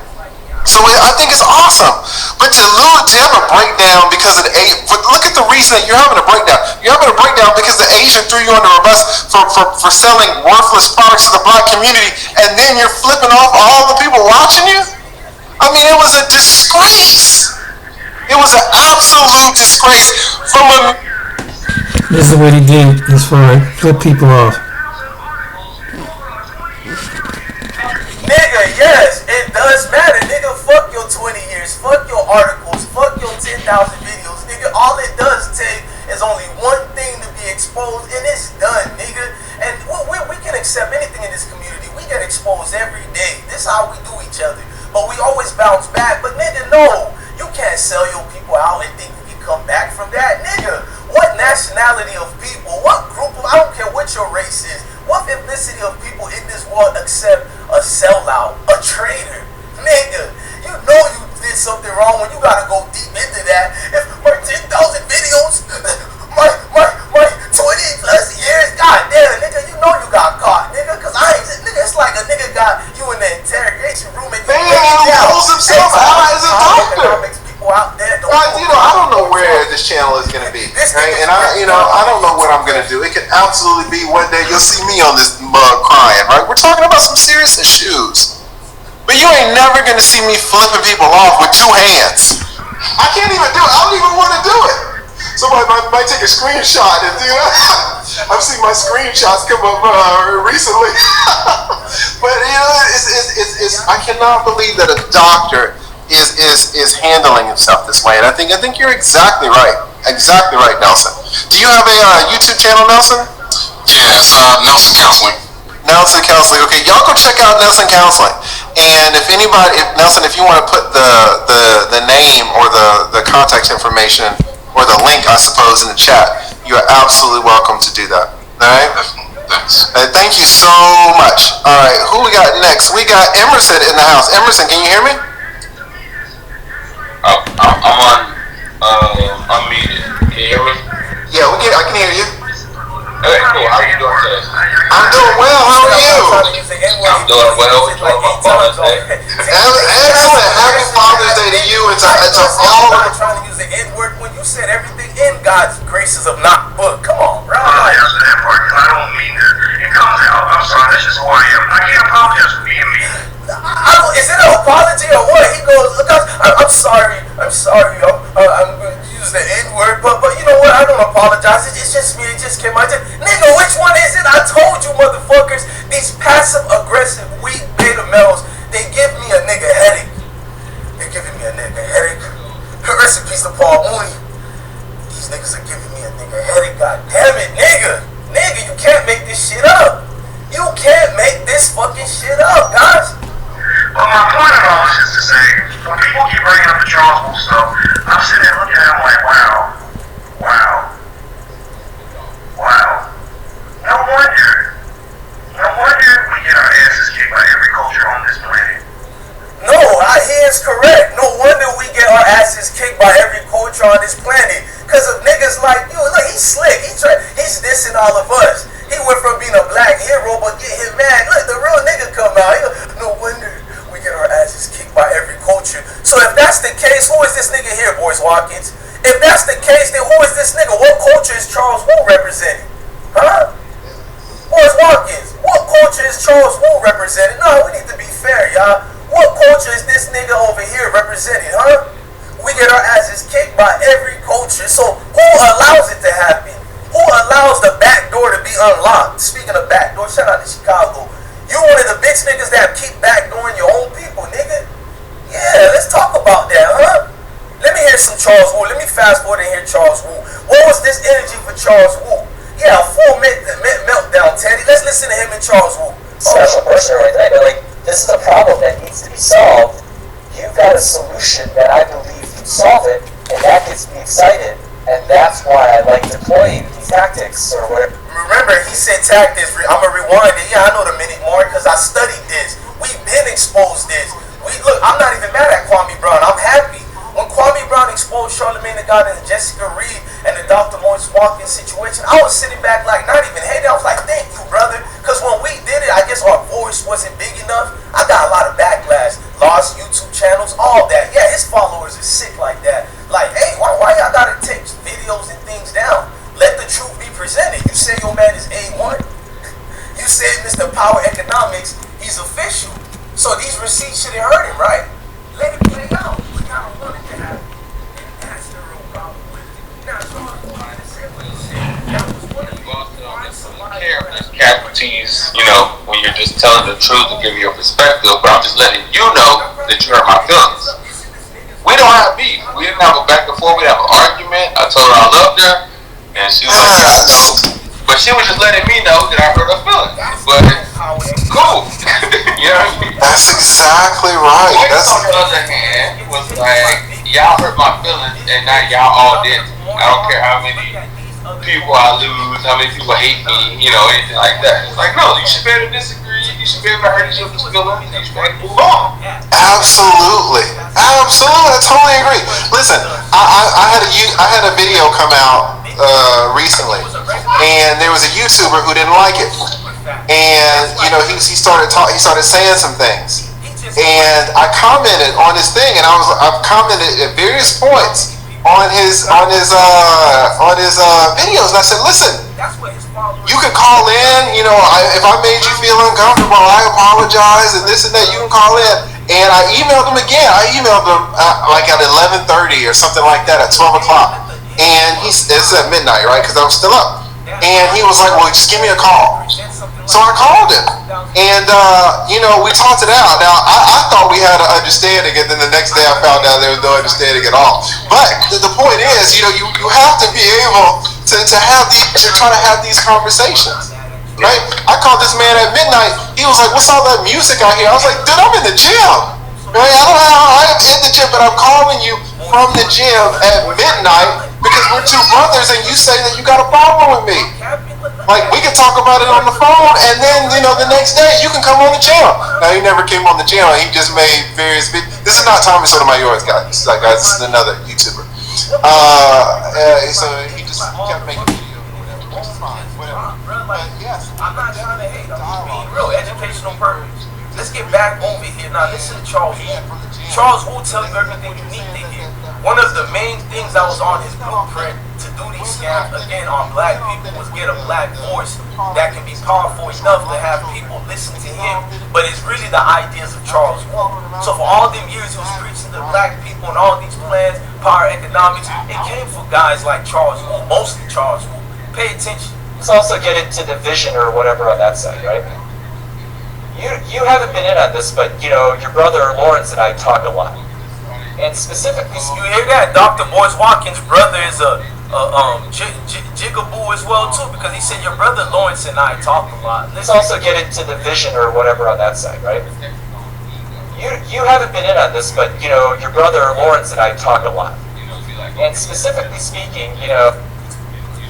So I think it's awesome. But to have a breakdown because of look at the reason that you're having a breakdown. You're having a breakdown because the Asian threw you under a bus for selling worthless products to the black community, and then you're flipping off all the people watching you? I mean, it was a disgrace. It was an absolute disgrace. This is what he did as far as flip people off. Nigga, yes, it does matter. Nigga, fuck your 20 years, fuck your articles, fuck your 10,000 videos. Nigga, all it does take is only one thing to be exposed, and it's done, nigga. And we can accept anything in this community. We get exposed every day. This is how we do each other. But we always bounce back. But nigga, no, you can't sell your people out and think you can come back from that. Nigga, what nationality of people, what group of, I don't care what your race is, what ethnicity of people in this world accept a sellout, a traitor? Nigga, you know you did something wrong when you gotta go deep into that. If my 10,000 videos, my 20 plus years, goddamn, nigga, you know you got caught, nigga, cause nigga, it's like a nigga got you in the interrogation room and you holds himself out as a doctor. People out there I don't know where this channel is gonna be, right? And I don't know what I'm gonna do. It could absolutely be one day you'll see me on this mug crying, right? We're talking about some serious issues. But you ain't never gonna see me flipping people off with two hands. I can't even do it. I don't even want to do it. Somebody might take a screenshot and do that. I've seen my screenshots come up recently. But it's I cannot believe that a doctor is handling himself this way. And I think you're exactly right. Exactly right, Nelson. Do you have a YouTube channel, Nelson? Yeah, it's Nelson Counseling. Nelson Counseling. Okay, y'all go check out Nelson Counseling. And if you want to put the name or the contact information or the link, I suppose, in the chat, you are absolutely welcome to do that. All right? Thanks. Thank you so much. All right, who we got next? We got Emerson in the house. Emerson, can you hear me? I'm unmuted. Can you hear me? Yeah, I can hear you. Okay, cool. How are you doing today? I'm doing well. How are you? I'm doing well. Enjoying my Father's Day. Excellent. Happy Father's Day to you. It's all. I'm trying to use the N-word when you said everything in God's graces of not book. Come on, bro. I don't mean that. It comes out. I'm sorry. That's just who I am. I can't apologize for being me. Is it an apology or what? He goes, look, I'm sorry. I'm going to use the N-word, but you know what? I don't apologize. It's just me. It just came out. Nigga, which one is it? I told you, motherfuckers. These passive-aggressive, weak beta males, they give me a nigga headache. They're giving me a nigga headache. Rest in peace to Paul Mooney. These niggas are giving me a nigga headache. God damn it, nigga. Nigga, you can't make this shit up. You can't make this fucking shit up, guys. Well, my point of all this is to say, when people keep bringing up the Charles Bull stuff, I'm sitting there looking at them like, wow. No wonder we get our asses kicked by every culture on this planet. is correct. No wonder we get our asses kicked by every culture on this planet. Cause of niggas like you. Look, he's slick. He's dissing all of us. He went from being a black hero, but get him mad. Look, the real nigga come out. No wonder we get our asses kicked by every culture. So if that's the case, who is this nigga here, Boyce Watkins? If that's the case, then who is this nigga? What culture is Charles Wu representing? Huh? Boyce Watkins, what culture is Charles Wu representing? No, we need to be fair, y'all. What culture is this nigga over here representing, huh? We get our asses kicked by every culture. So who allows it to happen? Who allows the back door to be unlocked? Speaking of back door, shout out to Chicago. You one of the bitch niggas that keep backdooring your own people, nigga. Yeah, let's talk about that, huh? Let me hear some Charles Wu. Let me fast forward and hear Charles Wu. What was this energy for Charles Wu? Yeah, a full meltdown, Teddy. Let's listen to him and Charles Wu. Special question right there. Like, this is a problem that needs to be solved. You've got a solution that I believe can solve it, and that gets me excited. And that's why I like deploying these tactics or whatever. Remember, he said tactics. I'm going to rewind it. Yeah, I know the minute more because I studied this. We've been exposed this. Look, I'm not even mad at Kwame Brown. I'm happy. When Kwame Brown exposed Charlamagne the God and Jessica Reed and the Dr Boyce Watkins situation, I was sitting back like, not even hating. I was like, thank you, brother. Because when we did it, I guess our voice wasn't big enough. I got a lot of backlash. Lost YouTube channels, all that. Yeah, his followers are sick like that. Like, hey, why y'all gotta take videos and things down? Let the truth be presented. You say your man is A1. You said Mr. Power Economics, he's official. So these receipts shouldn't hurt him, right? Let it play out. We kind of want it to happen. And that's the real problem with it. Now, so I'm going to say what he said. That was one of There's casualties, you know, when you're just telling the truth and giving your perspective, but I'm just letting you know that you hurt my feelings. We don't have beef. We didn't have a back and forth. We didn't have an argument. I told her I loved her, and she was like, yeah, I know. But she was just letting me know that I hurt her feelings. But cool. You know what I mean? That's exactly right. Boyce, on the other hand, was like, y'all hurt my feelings, and now y'all all dead. I don't care how many people I lose, how many people hate me, you know, anything like that. It's like, no, you should be able to disagree. You should be able to hurt each other's feelings. You should be able to move on. Absolutely, absolutely. I totally agree. Listen, I had a video come out recently, and there was a YouTuber who didn't like it, and you know he started saying some things, and I commented on his thing, and I've commented at various points on his videos, and I said, listen, you can call in, you know, if I made you feel uncomfortable, I apologize, and this and that, you can call in. And I emailed him again. I emailed him like at 11:30 or something like that, at 12 o'clock. And it's at midnight, right, because I was still up. And he was like, well, just give me a call. So I called him. And, you know, we talked it out. Now, I thought we had an understanding, and then the next day I found out there was no understanding at all. But the point is, you know, you have to be able to try to have these conversations. Right? I called this man at midnight. He was like, what's all that music I hear? I was like, dude, I'm in the gym. Right? I don't know how I'm in the gym, but I'm calling you from the gym at midnight because we're two brothers and you say that you got a problem with me. Like, we can talk about it on the phone, and then, you know, the next day you can come on the channel. Now, he never came on the channel. He just made various videos. This is not Tommy Sotomayor's guy. This is another YouTuber. So he just kept making videos or whatever, which is fine, whatever. But yes, I'm not trying to hate. I'm just being real. Educational purpose. Let's get back over here. Now, listen to Charles Wu. Charles Wu tell you everything you need to hear. One of the main things that was on his blueprint to do these scams, again, on black people, was get a black voice that can be powerful enough to have people listen to him. But it's really the ideas of Charles Wu. So for all them years he was preaching to black people and all these plans, power economics, it came from guys like Charles Wu, mostly Charles Wu. Pay attention. Let's also get into the vision or whatever on that side, right? You haven't been in on this, but, you know, your brother Lawrence and I talk a lot. And specifically, you hear that? Dr Boyce Watkins' brother is a jigaboo as well, too, because he said your brother Lawrence and I talk a lot. Let's also get into the vision or whatever on that side, right? You haven't been in on this, but, you know, your brother Lawrence and I talk a lot. And specifically speaking, you know,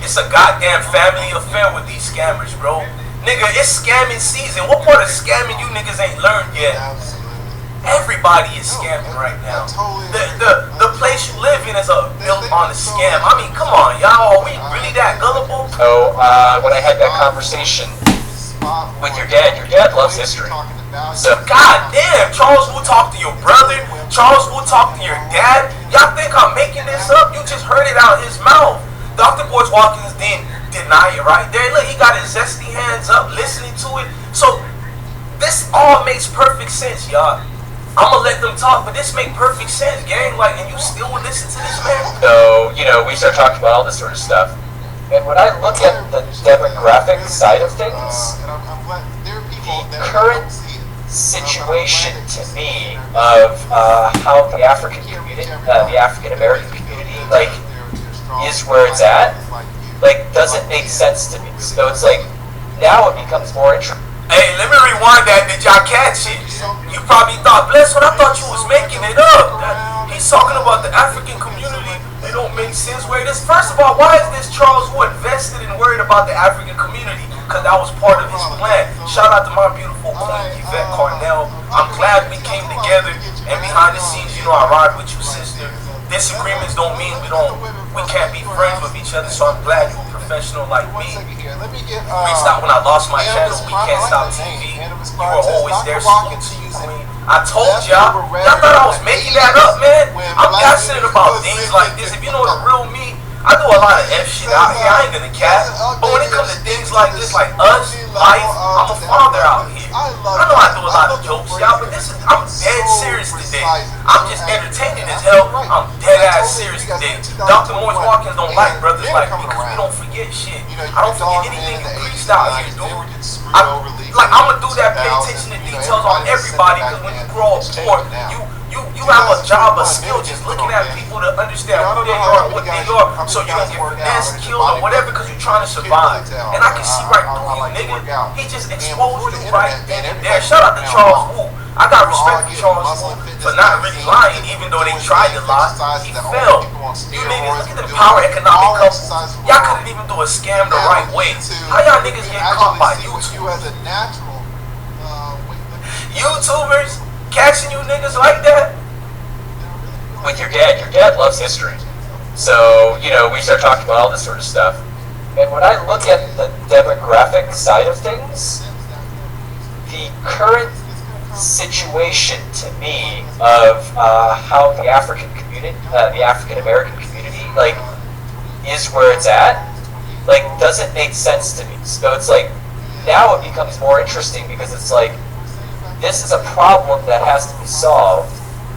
it's a goddamn family affair with these scammers, bro. Nigga, it's scamming season. What part of scamming you niggas ain't learned yet? Everybody is scamming right now. The place you live in is built on a scam. I mean, come on, y'all. Are we really that gullible? So, when I had that conversation with your dad loves history. So, God damn, Charles Wu talked to your brother. Charles Wu talked to your dad. Y'all think I'm making this up? You just heard it out his mouth. Dr. Boyce Watkins didn't deny it right there. Look, he got his zesty hands up listening to it. So, this all makes perfect sense, y'all. I'm gonna let them talk, but this make perfect sense, gang. Like, and you still would listen to this man? So, we start talking about all this sort of stuff. And when I look at the demographic side of things, the current situation to me of how the African community, the African American community, like, is where it's at, like, doesn't make sense to me. So it's like, now it becomes more interesting. Hey, let me rewind that. Did y'all catch it? You probably thought, bless what I thought you was making it up. He's talking about the African community. It don't make sense where it is. First of all, why is this Charles Wu invested and worried about the African community? Because that was part of his plan. Shout out to my beautiful queen, Yvette Carnell. I'm glad we came together, and behind the scenes, I ride with you, sister. Disagreements don't mean we can't be friends with each other, so I'm glad you're a professional like me. Reached out when I lost my channel, We Can't Stop TV. You were always there, salute to you, queen. I told y'all thought I was making that up, man. I'm passionate about things like this. If you know the real me, I do a lot of F shit out here, I ain't gonna cap. But when it comes to things like this, like us, life, I'm a father out here. I know I do a lot of jokes, y'all, but I'm dead serious today. I'm just entertaining as hell. I'm dead ass serious today. Dr. Boyce Watkins don't like brothers like me because we don't forget shit. I don't forget anything you preached out here, dude. I'm gonna do that, pay attention to details on everybody, because when you grow up poor, you have a job, a skill, just looking at people to understand who they are, what they are, so you don't get finessed, killed, or whatever, because you're trying to survive. And I can see right through you, nigga. He just exposed you right then and there. Shout out to Charles Wu. I got respect for Charles Wu for not really lying, even though they tried to lie. He failed. You niggas, look at the power economic couples. Y'all couldn't even do a scam the right way. How y'all niggas get caught by YouTube? YouTubers catching you niggas like that? With your dad loves history. So, we start talking about all this sort of stuff. And when I look at the demographic side of things, the current situation to me of how the African community, the African American community, like, is where it's at, like, doesn't make sense to me. So it's like, now it becomes more interesting because it's like, this is a problem that has to be solved.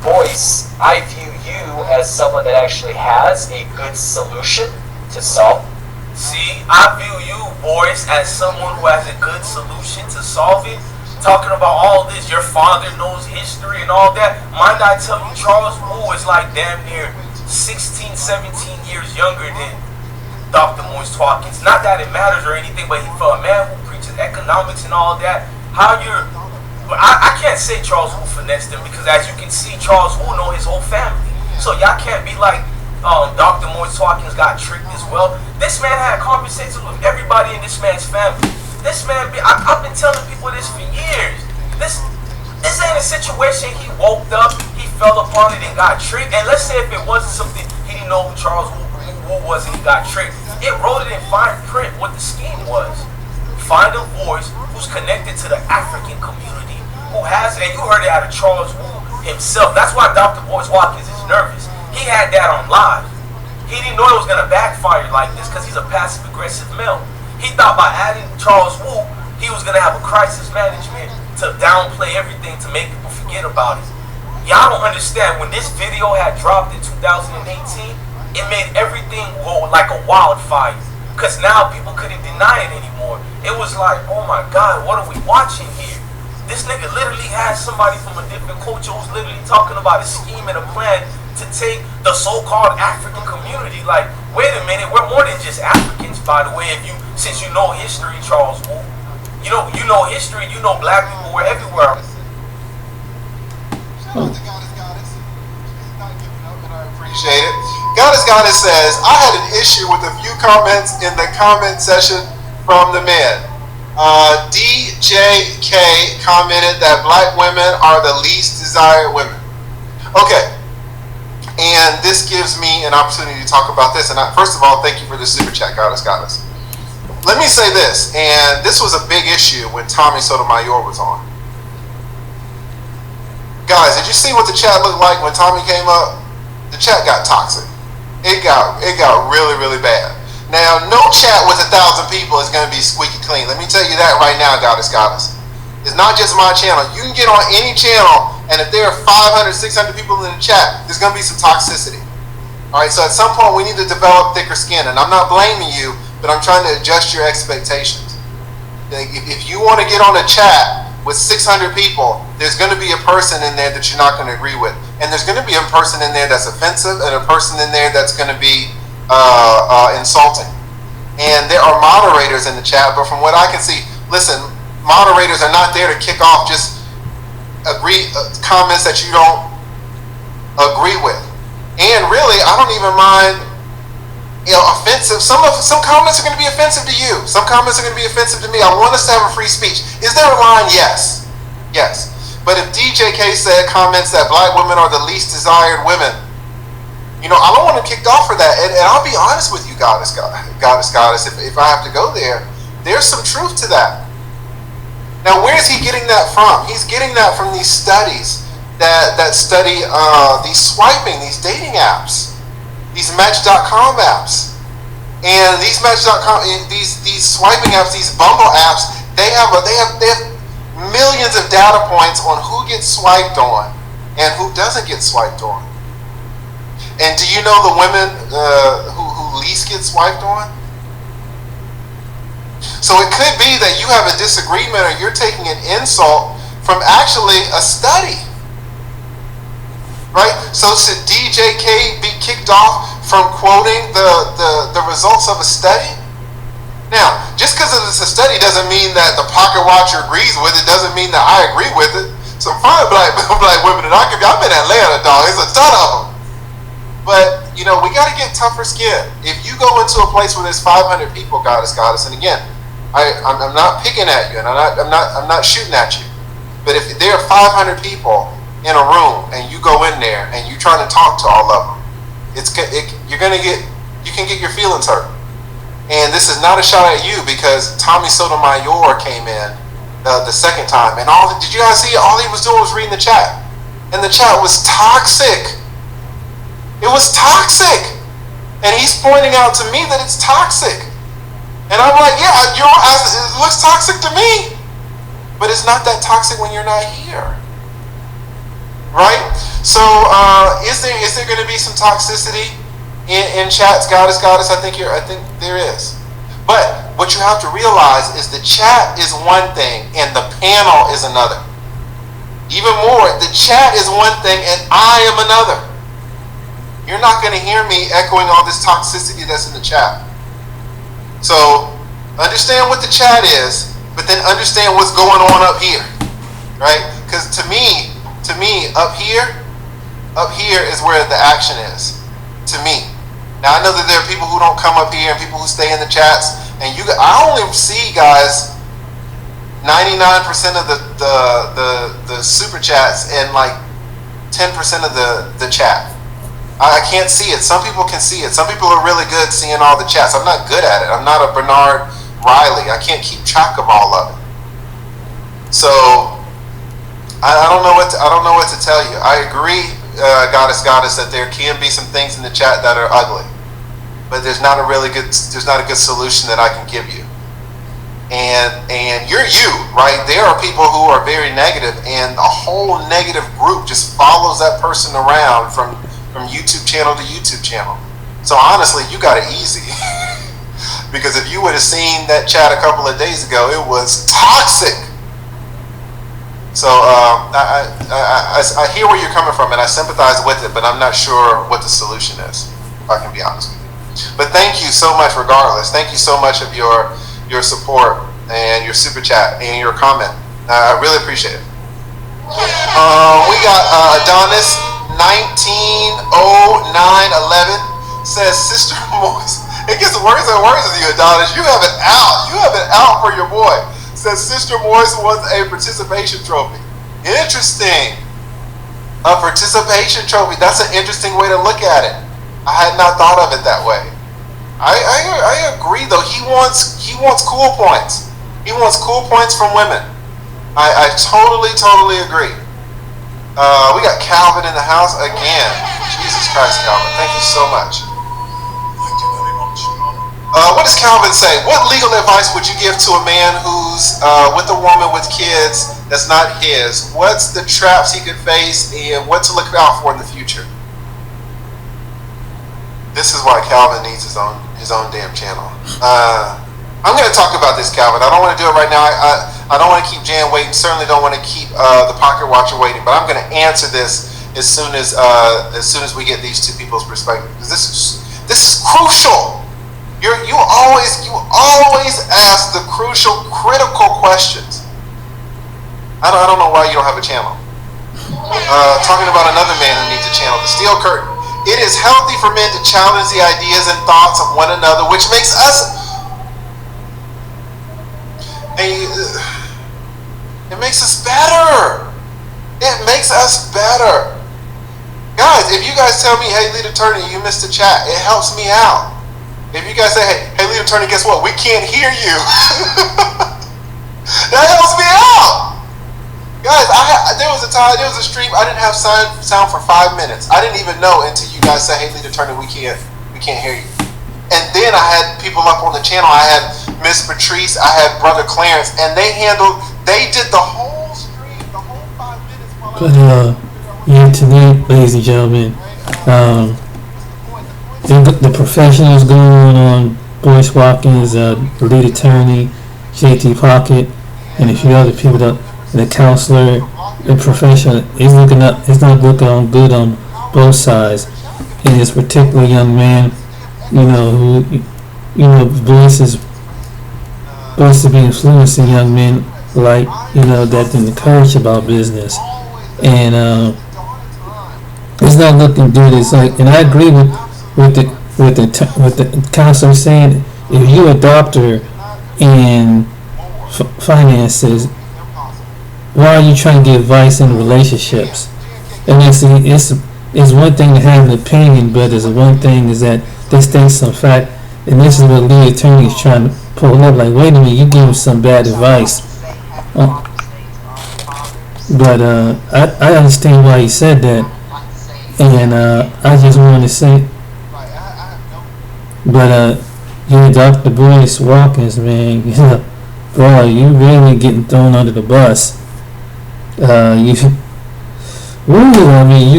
Boyce, I view you as someone that actually has a good solution to solve. See, I view you, Boyce, as someone who has a good solution to solve it. Talking about all this, your father knows history and all that. Mind I tell you, Charles Wu is like damn near 16, 17 years younger than Dr. Boyce Watkins. Not that it matters or anything, but for a man who preaches economics and all that, I can't say Charles Wu finessed him, because as you can see, Charles Wu know his whole family. So y'all can't be like, Dr. Boyce Watkins got tricked as well. This man had conversations with everybody in this man's family. This man, I've been telling people this for years. This ain't a situation he woke up, he fell upon it and got tricked. And let's say if it wasn't something he didn't know who Charles Wu was and he got tricked, it wrote it in fine print what the scheme was. Find a voice who's connected to the African community, who has, and you heard it out of Charles Wu himself. That's why Dr. Boyce Watkins is nervous. He had that on live. He didn't know it was going to backfire like this because he's a passive-aggressive male. He thought by adding Charles Wu, he was going to have a crisis management to downplay everything to make people forget about it. Y'all don't understand, when this video had dropped in 2018, it made everything go like a wildfire. Because now people couldn't deny it anymore. It was like, oh my God, what are we watching here? This nigga literally has somebody from a different culture who's literally talking about a scheme and a plan to take the so-called African community. Like, wait a minute, we're more than just Africans, by the way. Since you know history, Charles Wu, you know history, you know black people were everywhere. Appreciate it. Goddess says, I had an issue with a few comments in the comment section from the men. DJK commented that black women are the least desired women. Okay, and this gives me an opportunity to talk about this. And first of all, thank you for the super chat, Goddess. Let me say this, and this was a big issue when Tommy Sotomayor was on. Guys, did you see what the chat looked like when Tommy came up? The chat got toxic. It got really, really bad. Now, no chat with 1,000 people is going to be squeaky clean. Let me tell you that right now, Goddess. It's not just my channel. You can get on any channel, and if there are 500, 600 people in the chat, there's going to be some toxicity. All right, so at some point, we need to develop thicker skin, and I'm not blaming you, but I'm trying to adjust your expectations. If you want to get on a chat with 600 people, there's going to be a person in there that you're not going to agree with, and there's going to be a person in there that's offensive, and a person in there that's going to be insulting. And there are moderators in the chat, but from what I can see, listen, moderators are not there to kick off just comments that you don't agree with. And really, I don't even mind, offensive. Some comments are going to be offensive to you. Some comments are going to be offensive to me. I want us to have a free speech. Is there a line? Yes. But if DJK said comments that black women are the least desired women, I don't want to kicked off for that. And I'll be honest with you, Goddess, if I have to go there, there's some truth to that. Now, where is he getting that from? He's getting that from these studies that study these swiping, these dating apps, these Match.com apps. And these Match.com, these swiping apps, these Bumble apps, they have millions of data points on who gets swiped on and who doesn't get swiped on. And do you know the women who least get swiped on? So it could be that you have a disagreement or you're taking an insult from actually a study. Right? So should DJK be kicked off from quoting the results of a study? Now, just because it's a study doesn't mean that the pocket watcher agrees with it, doesn't mean that I agree with it. Some fine black women that I've been in Atlanta, dog. There's a ton of them. But, we got to get tougher skin. If you go into a place where there's 500 people, Goddess, and again, I'm not picking at you, and I'm not shooting at you. But if there are 500 people in a room, and you go in there, and you're trying to talk to all of them, you can get your feelings hurt. And this is not a shot at you, because Tommy Sotomayor came in the second time, and did you guys see? All he was doing was reading the chat, and the chat was toxic. It was toxic. And he's pointing out to me that it's toxic. And I'm like, yeah, it looks toxic to me. But it's not that toxic when you're not here. Right? So is there going to be some toxicity in chats, Goddess? I think there is. But what you have to realize is the chat is one thing and the panel is another. Even more, the chat is one thing and I am another. You're not going to hear me echoing all this toxicity that's in the chat. So understand what the chat is, but then understand what's going on up here, right? Because to me, up here is where the action is. To me. Now I know that there are people who don't come up here and people who stay in the chats, and I only see, guys, 99% of the super chats and like 10% of the chat. I can't see it. Some people can see it. Some people are really good seeing all the chats. I'm not good at it. I'm not a Bernard Riley. I can't keep track of all of it. So I don't know what to tell you. I agree, Goddess, that there can be some things in the chat that are ugly, but there's not a good solution that I can give you. And you're you, right? There are people who are very negative, and a whole negative group just follows that person around from YouTube channel to YouTube channel. So honestly, you got it easy. Because if you would have seen that chat a couple of days ago, it was toxic. So I hear where you're coming from, and I sympathize with it, but I'm not sure what the solution is, if I can be honest with you. But thank you so much regardless. Thank you so much of your support and your super chat and your comment. I really appreciate it. We got Adonis 190911 says, Sister Moise. It gets worse and worse with you, Adonis. You have it out. You have it out for your boy. Says Sister Morris wants a participation trophy. Interesting. A participation trophy. That's an interesting way to look at it. I had not thought of it that way. I agree though. He wants cool points. He wants cool points from women. I totally agree. We got Calvin in the house again. Jesus Christ, Calvin. Thank you so much. What does Calvin say? What legal advice would you give to a man who's with a woman with kids that's not his? What's the traps he could face and what to look out for in the future? This is why Calvin needs his own damn channel. I'm going to talk about this, Calvin. I don't want to do it right now. I don't want to keep Jan waiting. Certainly don't want to keep the pocket watcher waiting. But I'm going to answer this as soon as we get these two people's perspective, because this is crucial. You always ask the crucial, critical questions. I don't know why you don't have a channel. Talking about another man who needs a channel, the Steel Curtain. It is healthy for men to challenge the ideas and thoughts of one another, which makes us. It makes us better. It makes us better. Guys, if you guys tell me, hey, lead attorney, you missed the chat, it helps me out. If you guys say, hey, lead attorney, guess what? We can't hear you. That helps me out. Guys, there was a stream, I didn't have sound for 5 minutes. I didn't even know until you guys said, hey, lead attorney, we can't hear you. And then I had people up on the channel. I had Miss Patrice, I had Brother Clarence, and they did the whole stream, the whole 5 minutes. But yeah, tonight, ladies and gentlemen, the professionals going on, Boyce Watkins, lead attorney, JT Pocket, and a few other people, the counselor, the professional, it's not looking on good on both sides. And this particular young man, who Boyce is be influencing young men that encourage about business, and it's not looking good. It's like, and I agree with the counselor saying, if you're a doctor in finances, why are you trying to give advice in relationships? And it's one thing to have an opinion, but it's one thing is that they state some fact, and this is what lead attorney is trying to pull up. Like, wait a minute, you give him some bad advice. But I understand why he said that, and I just want to say, but you Dr. Boyce Watkins, man, bro, you really getting thrown under the bus. You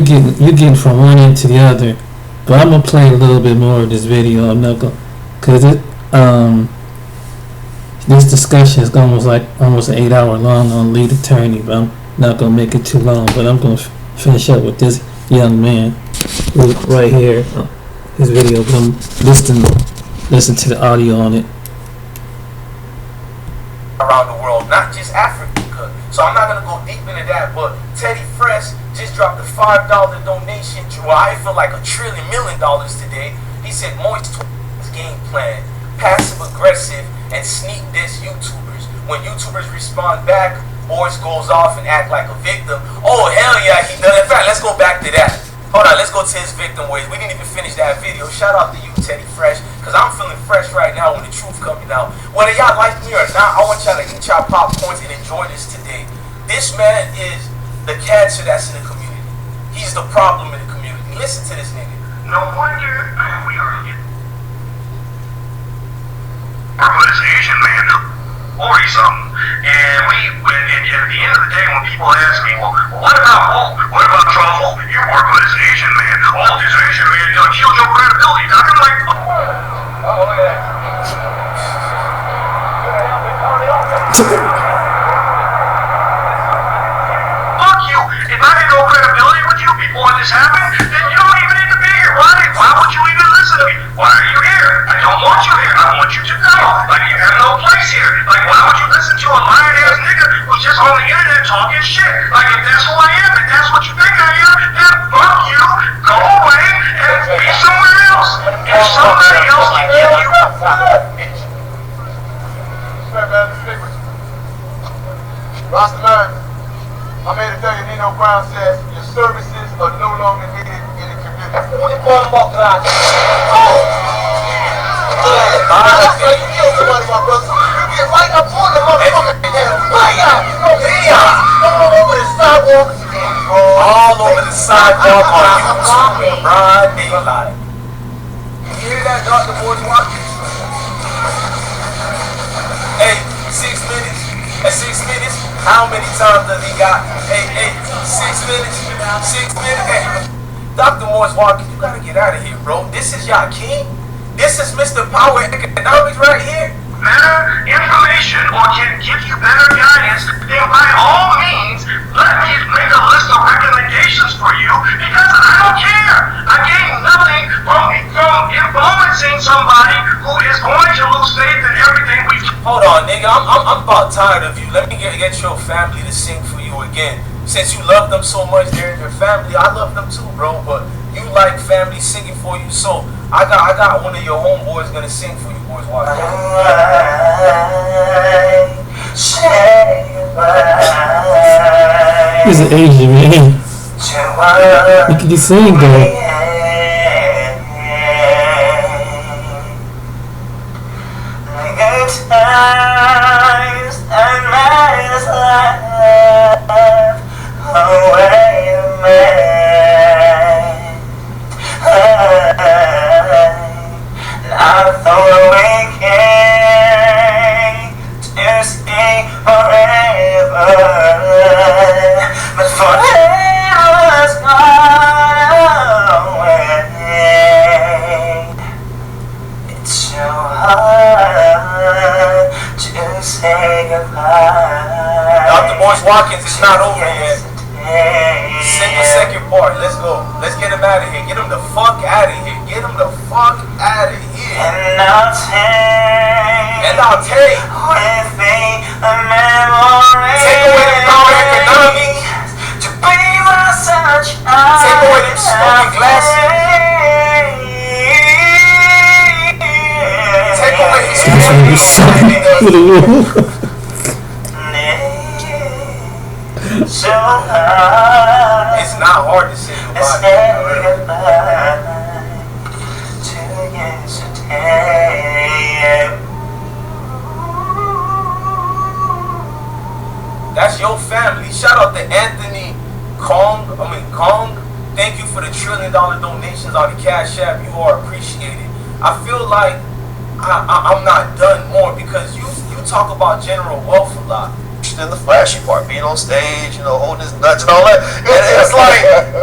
getting from one end to the other. But I'm gonna play a little bit more of this video. I'm not gonna, cause this discussion is almost an 8-hour long on lead attorney. But I'm not gonna make it too long. But I'm gonna finish up with this young man right here. His video. But I'm listen to the audio on it. Around the world, not just Africa. So I'm not gonna go deep into that, but Teddy Fresh just dropped a $5 donation drive. I feel like $1 trillion today. He said Moist game plan, passive aggressive and sneak diss YouTubers. When YouTubers respond back, Boyce goes off and act like a victim. Oh hell yeah, he done it. In fact, let's go back to that. Hold on, let's go to his victim ways. We didn't even finish that video. Shout out to you, Teddy Fresh, because I'm feeling fresh right now with the truth coming out. Whether y'all like me or not, I want y'all to eat y'all popcorns and enjoy this today. This man is the cancer that's in the community. He's the problem in the community. Listen to this nigga. No wonder we are this Asian man, 40-something, and at the end of the day, when people ask me, well, what about Wolf? What about Trump? Wolf? You work with this Asian man. Oh, this Asian man killed your credibility. I'm like, oh, look at that. Fuck you. If I had no credibility with you before this happened, then you don't even need to be here. Why would you even listen to me? Why are you here? I don't want you here. I want you to go. Like, you have no place here. Like, why would you listen to a lying-ass nigga who's just on the internet talking shit? Like, if that's who I am, if that's what you think I am, then fuck you. Go away and be somewhere else. If somebody else can give you... bumbuck like you killed somebody, my brother. You get right up on the motherfucker down. All over the sidewalk. All over the sidewalk on YouTube. Broad daylight. You hear that, Dr Boyce Watkins? Hey, 6 minutes. At 6 minutes, how many times does he got? Hey, 6 minutes. 6 minutes. Hey, Dr. Boyce Watkins, you gotta get out of here, bro. This is y'all king. This is Mr. Power Economics right here. Better information or can give you better guidance, then by all means, let me make a list of recommendations for you because I don't care. I gain nothing from influencing somebody who is going to lose faith in everything we've. Hold on, nigga. I'm about tired of you. Let me get your family to sing for you again. Since you love them so much, they're in your family. I love them too, bro. But you like family singing for you, so I got one of your homeboys gonna sing for you, boys. Watch. He's an Asian man. Look at you sing though. Dr. Boyce Watkins is not over yet. Sing the second part. Let's go. Let's get him out of here. Get him the fuck out of here. Get him the fuck out of here. And I'll take with me a memory. Take away the power economics. To be my sunshine. Take away them smoky glasses. Take away his smoky It's not hard to say goodbye. That's your family. Shout out to Anthony Kong. Thank you for the $1 trillion donations on the Cash App. You are appreciated. I feel like I'm not done more because you talk about general wealth a lot. In the flashy part, being on stage, holding his nuts and all that.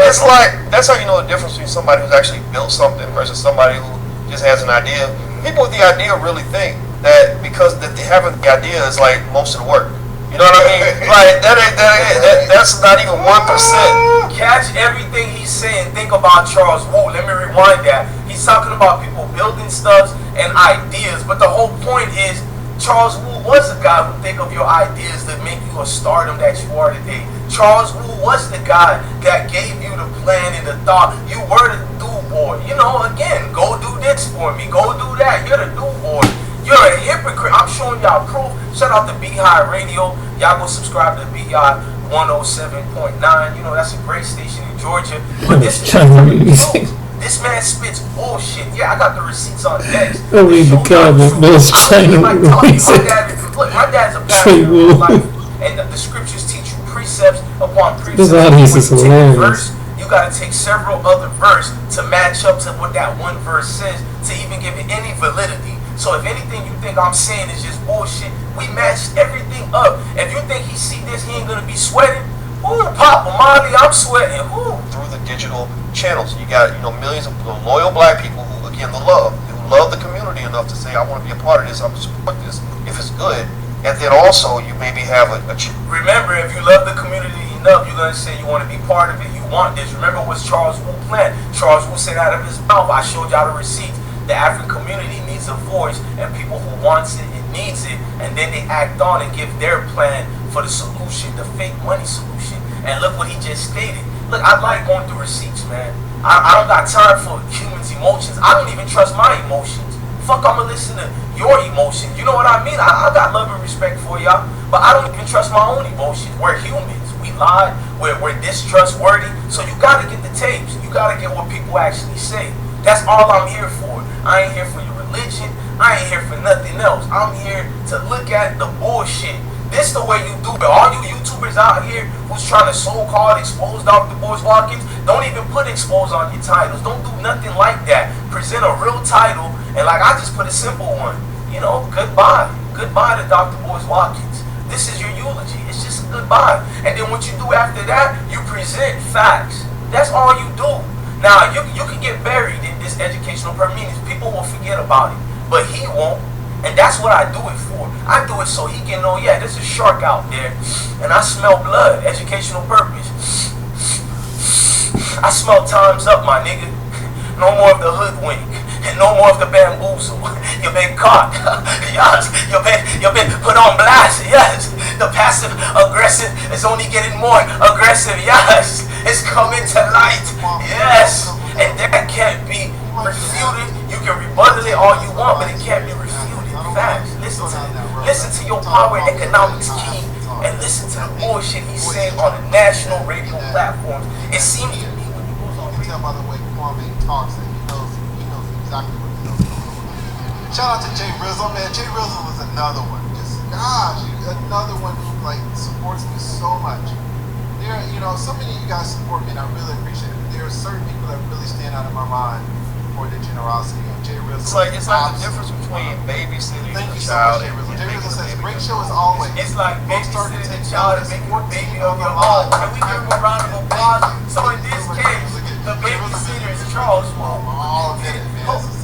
It's like that's how you know the difference between somebody who's actually built something versus somebody who just has an idea. People with the idea really think that because that they having the idea is like most of the work. You know what I mean? Like that's not even 1%. Catch everything he's saying. Think about Charles Wu. Let me rewind that. He's talking about people building stuff and ideas, but the whole point is Charles Wu was the guy who think of your ideas that make you a stardom that you are today. Charles Wu was the guy that gave you the plan and the thought. You were the do boy. Again, go do this for me. Go do that. You're the do boy. You're a hypocrite. I'm showing y'all proof. Shout out to Beehive Radio. Y'all go subscribe to Beehive 107.9. That's a great station in Georgia. But this This man spits bullshit. Yeah, I got the receipts on deck. Oh, read the comment. Those China my dad's a pastor of life, and the scriptures teach you precepts upon precepts. This audience is hilarious. You got to take several other verses to match up to what that one verse says to even give it any validity. So if anything you think I'm saying is just bullshit, we matched everything up. If you think he see this, he ain't gonna be sweating. Ooh, Papa Molly, I'm sweating. Ooh. Through the digital channels, you got millions of loyal black people who love the community enough to say, I want to be a part of this. I'm gonna support this if it's good. And then also you maybe have remember, if you love the community enough, you're gonna say you want to be part of it. You want this. Remember what's Charles Wu planned. Charles Wu said out of his mouth, I showed y'all the receipts. The African community needs a voice, and people who wants it and needs it, and then they act on and give their plan for the solution, the fake money solution. And look what he just stated. Look, I like going through receipts, man. I don't got time for humans' emotions. I don't even trust my emotions. Fuck, I'ma listen to your emotions. You know what I mean? I got love and respect for y'all, but I don't even trust my own emotions. We're humans. We lied, we're distrustworthy. So you gotta get the tapes. You gotta get what people actually say. That's all I'm here for. I ain't here for your religion. I ain't here for nothing else. I'm here to look at the bullshit. This the way you do it. All you YouTubers out here who's trying to so-called expose Dr. Boyce Watkins, don't even put expose on your titles. Don't do nothing like that. Present a real title, and like I just put a simple one. You know, goodbye. Goodbye to Dr. Boyce Watkins. This is your eulogy. It's just a goodbye. And then what you do after that, you present facts. That's all you do. Now, you can get buried in this educational purpose. People will forget about it, but he won't. And that's what I do it for. I do it so he can know, yeah, there's a shark out there, and I smell blood. Educational purpose. I smell time's up, my nigga. No more of the hoodwink, and no more of the bamboozle. You've been caught. Yes, you've been put on blast. Yes, the passive aggressive is only getting more aggressive. Yes, it's coming to light. Yes, and that can't be refuted. You can rebuttal it all you want, but it can't be refuted. Facts. Listen to your power economics king, and listen to the bullshit he's saying on the national radio platforms. It seems to me when he goes on. You can tell by the way Kwame talks that he knows exactly what he knows. Shout out to Jay Rizzle, man. Jay Rizzle was another one. Just another one who like supports me so much. There, so many of you guys support me, and I really appreciate it. There are certain people that really stand out in my mind for the generosity of Jay Rizzle. It's like the difference between babysitting a child and Jay Rizzle says, great show as always. It's like babysitting a child and making a baby on your own. Can we give him a round of applause? So in this case, the babysitter is Charles Wu.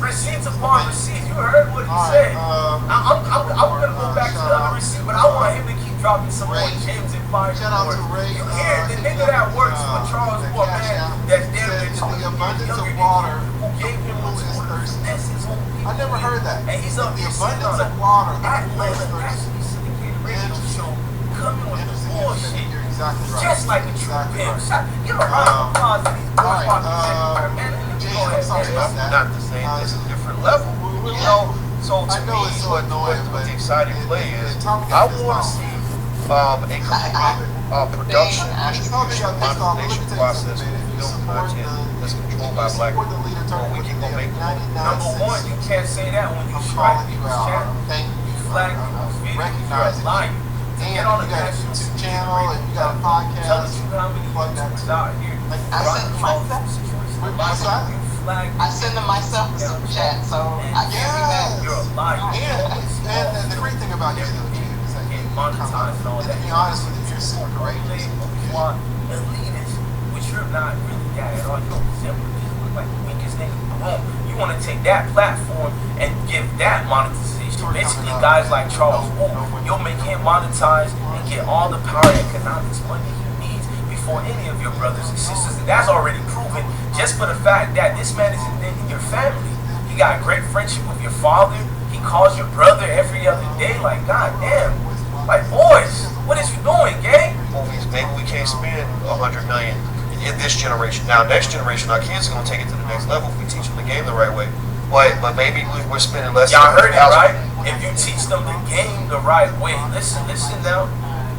Receipts upon receipts. You heard what he said. I'm gonna go back to the other receipt, but I want him to keep dropping some more gems and fire. Shout out to Ray. You hear the nigga that works for Charles Wu, man, that's damn near the abundance of water. Who gave him the tools? That's his own people. I never heard that. And he's up The here abundance sitting of on water. Atlanta nationally syndicated radio show, coming with the bullshit. You're exactly right. Just like a true pimp. Give a round of applause to these boys walking man. I'm sorry about that. not the same. It's a different level. So to me, what the exciting play is, I want to see a complete production, distribution, monetization process with film content that's controlled by black people. We can go make Number one, you can't say that when you strike people's channel. You flag people's videos. You're a liar. To get on the national YouTube channel and you got a podcast. Tell us how many YouTubers out here. I send myself. I send them myself a super chat, so I can't be mad. You're a liar. And the great thing about you, though, Jay, is that you monetize and all that. to be honest with you, you're super courageous. Elitist, which you're not really that at all. You don't resemble it. You look like the weakest nigga in the room. You want to take that platform and give that monetization. Basically, guys like Charles Wu, you'll make him monetize and get all the power economics money he needs before any of your brothers and sisters. And that's already proven just for the fact that this man is in your family. He got a great friendship with your father. He calls your brother every other day. Like, god damn. Like, boys, what is you doing, gang? movies. Maybe we can't spend $100 million in this generation. Now, next generation, our kids are gonna take it to the next level if we teach them the game the right way. But maybe we're spending less. Y'all heard it, right? If you teach them the game the right way, listen now,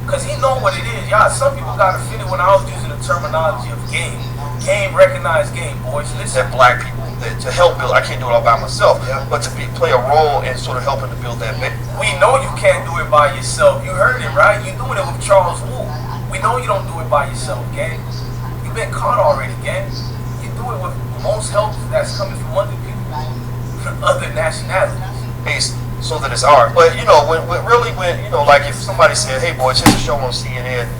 cause he know what it is. Y'all, some people got offended when I was using the terminology of game. Game, recognized game, boys. Listen. That black people, to help build, I can't do it all by myself, but to play a role in sort of helping to build that. We know you can't do it by yourself. You heard it, right? You're doing it with Charles Wu. We know you don't do it by yourself, gang. You've been caught already, gang. You do it with most help that's coming from other people, other nationalities. So that it's art. But when like if somebody said, "Hey, boys, here's a show on CNN,"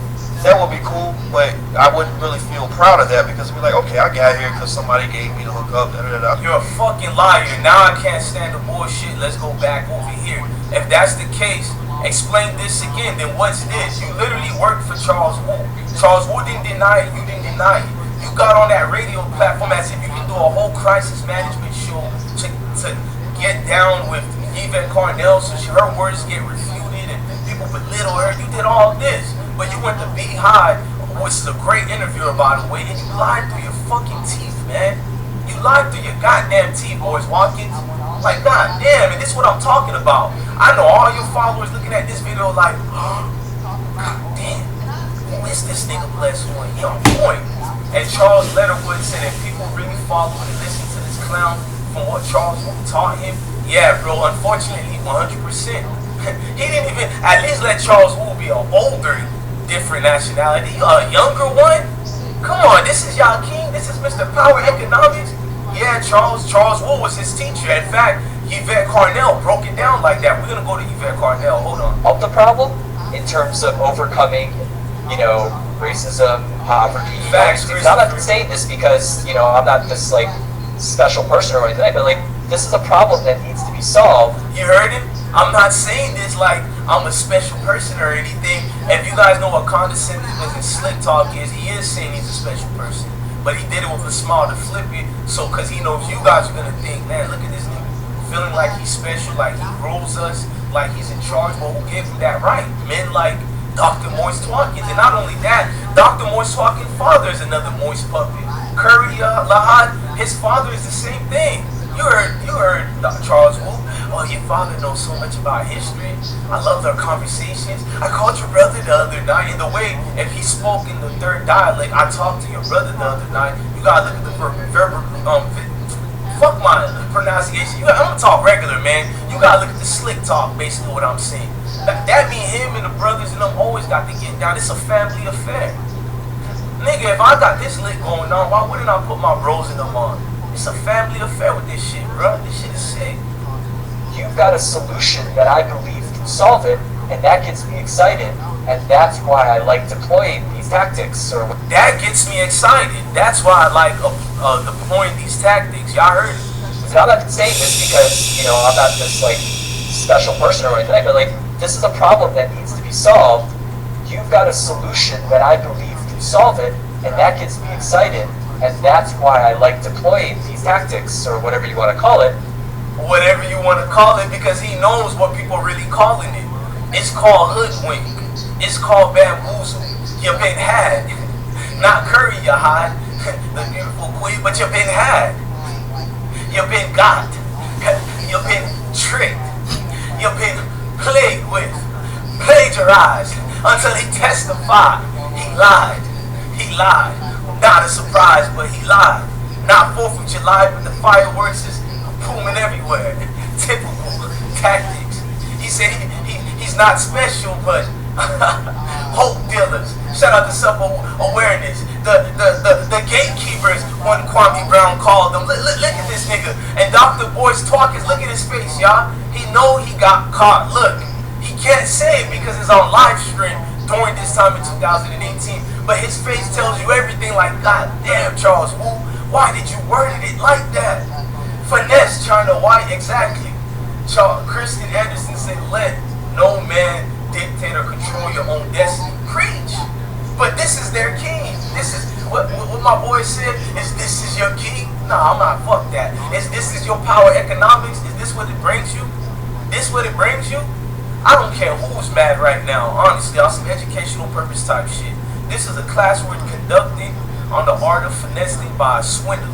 that would be cool. But I wouldn't really feel proud of that because it'd be like, okay, I got here because somebody gave me the hookup. You're a fucking liar. Now I can't stand the bullshit. Let's go back over here. If that's the case, explain this again. Then what's this? You literally worked for Charles Wu. Charles Wu didn't deny it. You didn't deny it. You got on that radio platform as if you can do a whole crisis management show to get down with Yvette Carnell so her words get refuted and people belittle her. You did all this, but you went to Beehive, which is a great interviewer, by the way, and you lied through your fucking teeth, man. You lied through your goddamn teeth, boys, Watkins. Like, goddamn, and this is what I'm talking about. I know all your followers looking at this video like, oh, goddamn, who this nigga blessed one. He on point. And Charles Letterwood said if people really follow and listen to this clown from what Charles taught him, yeah, bro, unfortunately, 100%. He didn't even, at least let Charles Wu be an older, different nationality. A younger one? Come on, this is y'all king. This is Mr. Power Economics. Yeah, Charles Wu was his teacher. In fact, Yvette Carnell broke it down like that. We're going to go to Yvette Carnell. Hold on. Of the problem in terms of overcoming, racism, poverty. Facts, I'm not saying this because, I'm not this, special person or anything, but, this is a problem that needs to be solved. You heard him? I'm not saying this like I'm a special person or anything. If you guys know what condescending and slick talk is, he is saying he's a special person. But he did it with a smile to flip it, so because he knows you guys are going to think, man, look at this nigga. Feeling like he's special, like he rules us, like he's in charge. Well, who gave him that right? Men like Dr Boyce Watkins. And not only that, Dr Boyce Watkins' father is another moist puppet. Curry Lahad, his father is the same thing. You heard Charles Wu. Oh, your father knows so much about history. I love their conversations. I called your brother the other night. In the way, if he spoke in the third dialect, I talked to your brother the other night. You gotta look at the verbal, fuck my pronunciation. I'm gonna talk regular, man. You gotta look at the slick talk, basically what I'm saying. That mean him and the brothers and them always got to get down. It's a family affair. Nigga, if I got this lick going on, why wouldn't I put my bros in them on? It's a family affair with this shit, bro. This shit is sick. You've got a solution that I believe can solve it, and that gets me excited, and that's why I like deploying these tactics. That gets me excited. That's why I like deploying these tactics. Y'all heard it. And I'm not saying this because, I'm not this, special person or anything, but, this is a problem that needs to be solved. You've got a solution that I believe can solve it, and that gets me excited, and that's why I like deploying these tactics, or whatever you want to call it. Whatever you want to call it, because he knows what people are really calling it. It's called hoodwink. It's called bamboozle. You've been had. Not Curry, you hide. The beautiful queen, but you've been had. You've been got. You've been tricked. You've been played with. Plagiarized. Until he testified. He lied. He lied. Not a surprise, but he lied. Not 4th of July, but the fireworks is booming everywhere. Typical tactics. He said he's not special, but hope dealers. Shout out to self-awareness. The gatekeepers, one Kwame Brown called them. Look at this nigga. And Dr Boyce Watkins, look at his face, y'all. He know he got caught. Look, he can't say it because it's on live stream during this time in 2018. But his face tells you everything like, God damn, Charles Wu, why did you word it like that? Finesse, China White, exactly. Kristen Anderson said, let no man dictate or control your own destiny. Preach. But this is their king. This is what my boy said, this is your king? Nah, I'm not, fuck that. This is your power economics? Is this what it brings you? This what it brings you? I don't care who's mad right now, honestly, on some educational purpose type shit. This is a class we're conducting on the art of finessing by swindlers.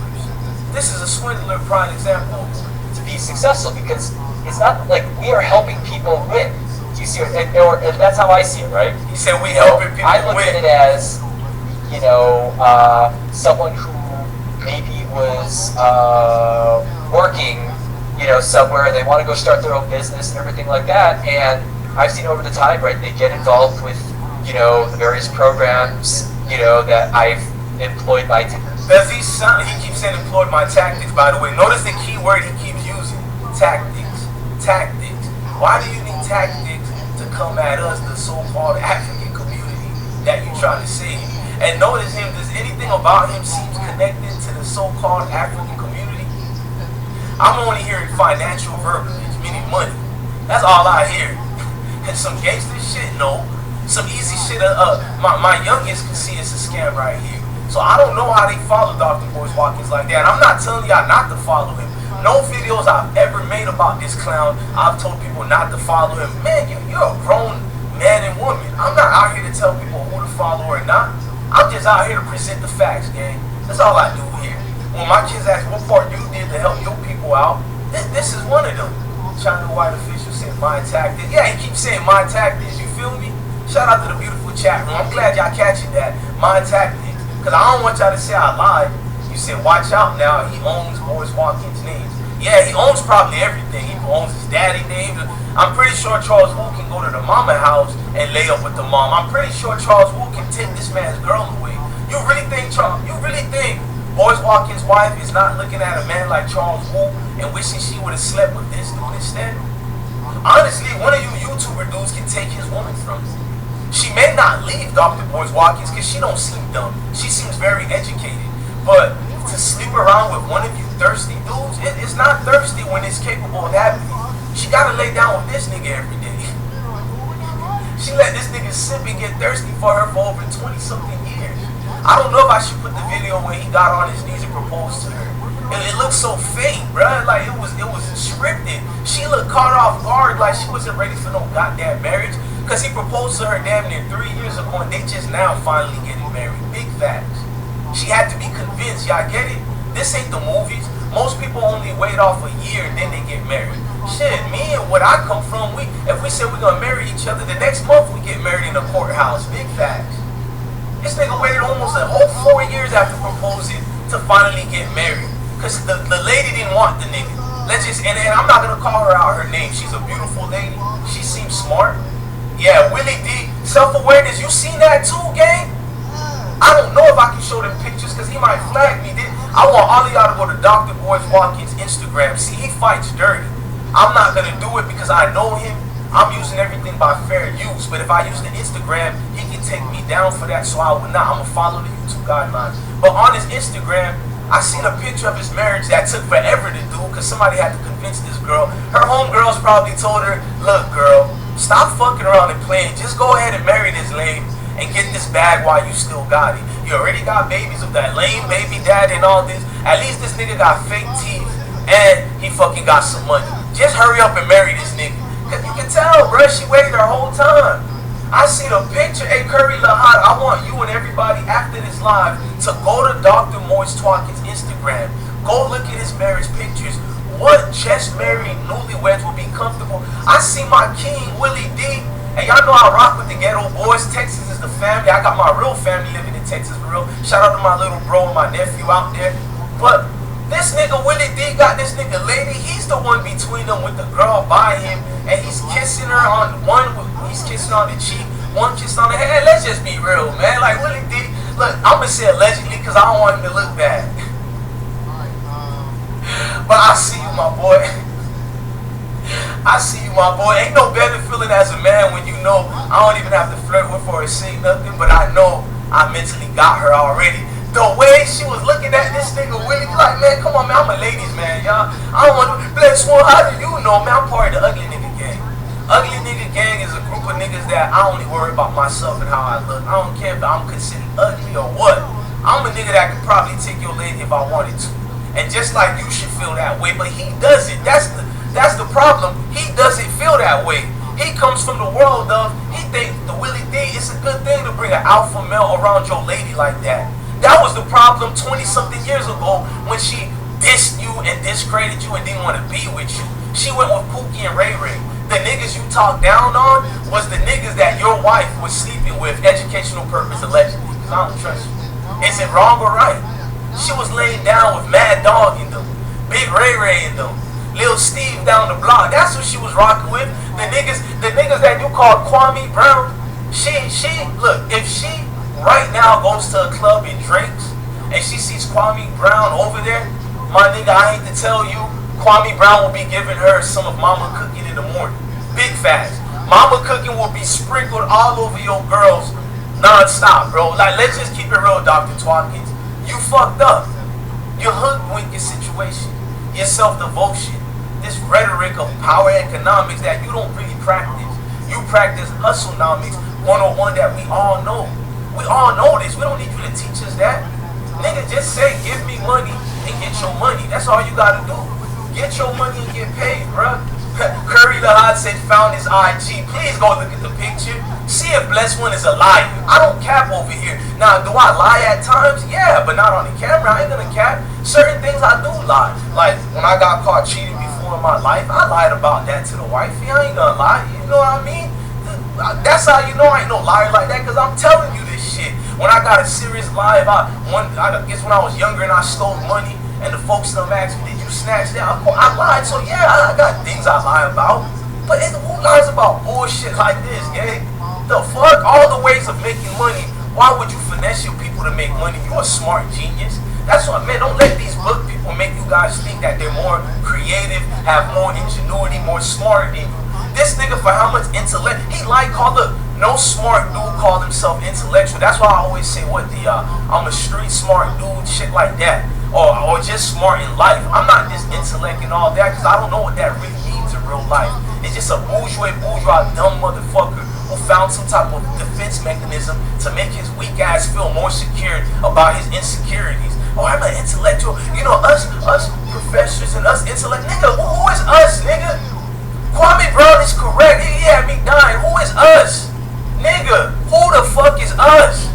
This is a swindler prime example. To be successful, because it's not like we are helping people win. Do you see it? And that's how I see it, right? He said we helping people win. I look at it as, someone who maybe was working, somewhere, they want to go start their own business and everything like that, and I've seen over the time, right, they get involved with, the various programs, that I've employed my Does he keeps saying employed my tactics, by the way. Notice the key word he keeps using. Tactics. Tactics. Why do you need tactics to come at us, the so-called African community that you try to save? And notice him, does anything about him seems connected to the so-called African community? I'm only hearing financial verbiage, meaning money. That's all I hear. And some gangster shit, no. Some easy shit, my youngest can see it's a scam right here. So I don't know how they follow Dr. Boyce Watkins like that. And I'm not telling y'all not to follow him. No videos I've ever made about this clown, I've told people not to follow him. Man, you're a grown man and woman. I'm not out here to tell people who to follow or not. I'm just out here to present the facts, gang. That's all I do here. When my kids ask what part you did to help your people out, this is one of them. China White official said my tactics. Yeah, he keeps saying my tactics, you feel me? Shout out to the beautiful chat room. I'm glad y'all catching that. My tactics. Because I don't want y'all to say I lied. You said, watch out now. He owns Boyce Watkins' names. Yeah, he owns probably everything. He owns his daddy name. I'm pretty sure Charles Wu can go to the mama house and lay up with the mom. I'm pretty sure Charles Wu can take this man's girl away. You really think Boyce Watkins' wife is not looking at a man like Charles Wu and wishing she would have slept with this dude instead? Honestly, one of you YouTuber dudes can take his woman from him. She may not leave Dr. Boyce Watkins because she don't seem dumb. She seems very educated. But to sleep around with one of you thirsty dudes, it's not thirsty when it's capable of happening. She gotta lay down with this nigga every day. She let this nigga sip and get thirsty for her for over 20-something years. I don't know if I should put the video where he got on his knees and proposed to her. It looked so fake, bruh. Like it was scripted. She looked caught off guard, like she wasn't ready for no goddamn marriage. Cause he proposed to her damn near 3 years ago, and they just now finally getting married. Big facts. She had to be convinced. Y'all get it? This ain't the movies. Most people only wait off a year and then they get married. Shit, me and what I come from, if we say we're gonna marry each other, the next month we get married in a courthouse. Big facts. This nigga waited almost a whole 4 years after proposing to finally get married. Cause the lady didn't want the nigga. And I'm not gonna call her out her name. She's a beautiful lady. She seems smart. Yeah, Willie D. Self-awareness. You seen that too, gang? I don't know if I can show them pictures because he might flag me. I want all of y'all to go to Dr. Boyce Watkins' Instagram. See, he fights dirty. I'm not going to do it because I know him. I'm using everything by fair use. But if I use the Instagram, he can take me down for that. So I would not. I'm going to follow the YouTube guidelines. But on his Instagram, I seen a picture of his marriage that took forever to do because somebody had to convince this girl. Her homegirls probably told her, look, girl, stop fucking around and playing. Just go ahead and marry this lame and get this bag while you still got it. You already got babies with that lame baby dad and all this. At least this nigga got fake teeth and he fucking got some money. Just hurry up and marry this nigga. Cause you can tell, bruh, she waited her whole time. I seen a picture. Hey, Curry Lahad, I want you and everybody after this live to go to Dr. Boyce Watkins' Instagram. Go look at his marriage pictures. What just married newlyweds will be comfortable? I see my king, Willie D. And y'all know I rock with the ghetto boys. Texas is the family. I got my real family living in Texas for real. Shout out to my little bro and my nephew out there. But this nigga Willie D got this nigga lady. He's the one between them with the girl by him. And he's kissing her on he's kissing on the cheek, one kiss on the head. Let's just be real, man. Like Willie D, look, I'm gonna say allegedly because I don't want him to look bad. But I see you, my boy. I see you, my boy. Ain't no better feeling as a man when you know I don't even have to flirt with her or say nothing, but I know I mentally got her already. The way she was looking at this nigga Willie, like, man, come on, man, I'm a ladies man, y'all. I don't want to, bless one, how do you know, man? I'm part of the ugly nigga gang. Ugly nigga gang is a group of niggas that I only worry about myself and how I look. I don't care if I'm considered ugly or what. I'm a nigga that could probably take your lady if I wanted to. And just like you should feel that way, but he doesn't. That's the problem. He doesn't feel that way. He comes from the world of, he thinks the Willie D, it's a good thing to bring an alpha male around your lady like that. That was the problem 20-something years ago when she dissed you and discredited you and didn't want to be with you. She went with Pookie and Ray Ray. The niggas you talked down on was the niggas that your wife was sleeping with, educational purpose allegedly, because I don't trust you. Is it wrong or right? She was laying down with Mad Dog in them, Big Ray Ray in them, Lil Steve down the block. That's who she was rocking with. The niggas that you call Kwame Brown. Look, if she right now goes to a club and drinks and she sees Kwame Brown over there, my nigga, I hate to tell you, Kwame Brown will be giving her some of mama cooking in the morning. Big facts. Mama cooking will be sprinkled all over your girls non-stop, bro. Like, let's just keep it real, Dr. Watkins. You fucked up. You're hoodwinked your situation, your self-devotion, this rhetoric of power economics that you don't really practice. You practice hustlenomics 101 that we all know. We all know this. We don't need you to teach us that. Nigga, just say, give me money and get your money. That's all you gotta do. Get your money and get paid, bruh. Curry Lahad said found his IG. Please go look at the picture. See if Blessed One is a liar. I don't cap over here. Now, do I lie at times? Yeah, but not on the camera. I ain't gonna cap. Certain things I do lie. Like, when I got caught cheating before in my life, I lied about that to the wifey. I ain't gonna lie. You know what I mean? That's how you know I ain't no liar like that, because I'm telling you this shit. When I got a serious lie about I guess when I was younger and I stole money, and the folks them asked me, did you snatch that? I lied, so yeah, I got things I lie about. But who lies about bullshit like this, gang? The fuck? All the ways of making money. Why would you finesse your people to make money? You a smart genius. That's what, man, don't let these book people make you guys think that they're more creative, have more ingenuity, more smarter than you. This nigga, for how much intellect, he no smart dude called himself intellectual. That's why I always say I'm a street smart dude, shit like that. Or just smart in life. I'm not this intellect and all that, because I don't know what that really means in real life. It's just a bourgeois, dumb motherfucker who found some type of defense mechanism to make his weak ass feel more secure about his insecurities. Oh, I'm an intellectual. You know, us professors and us intellect. Nigga, who is us, nigga? Kwame Brown is correct. He had me dying. Who is us? Nigga, who the fuck is us?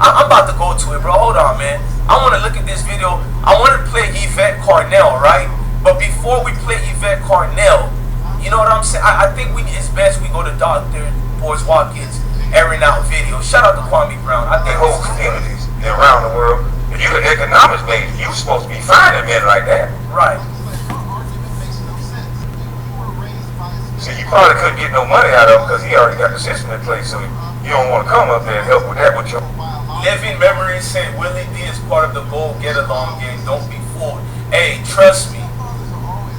I'm about to go to it, bro. Hold on, man. I want to look at this video. I want to play Yvette Carnell, right? But before we play Yvette Carnell, you know what I'm saying? I think it's best we go to Dr. Boyce Watkins airing out videos. Shout out to Kwame Brown. I think whole communities around the world. If you're an economics major, you're supposed to be finding men like that. Right. So you probably couldn't get no money out of him because he already got the system in place. So you don't want to come up there and help with that with your Living Memories said Willie D is part of the Go Get Along gang. Don't be fooled. Hey, trust me.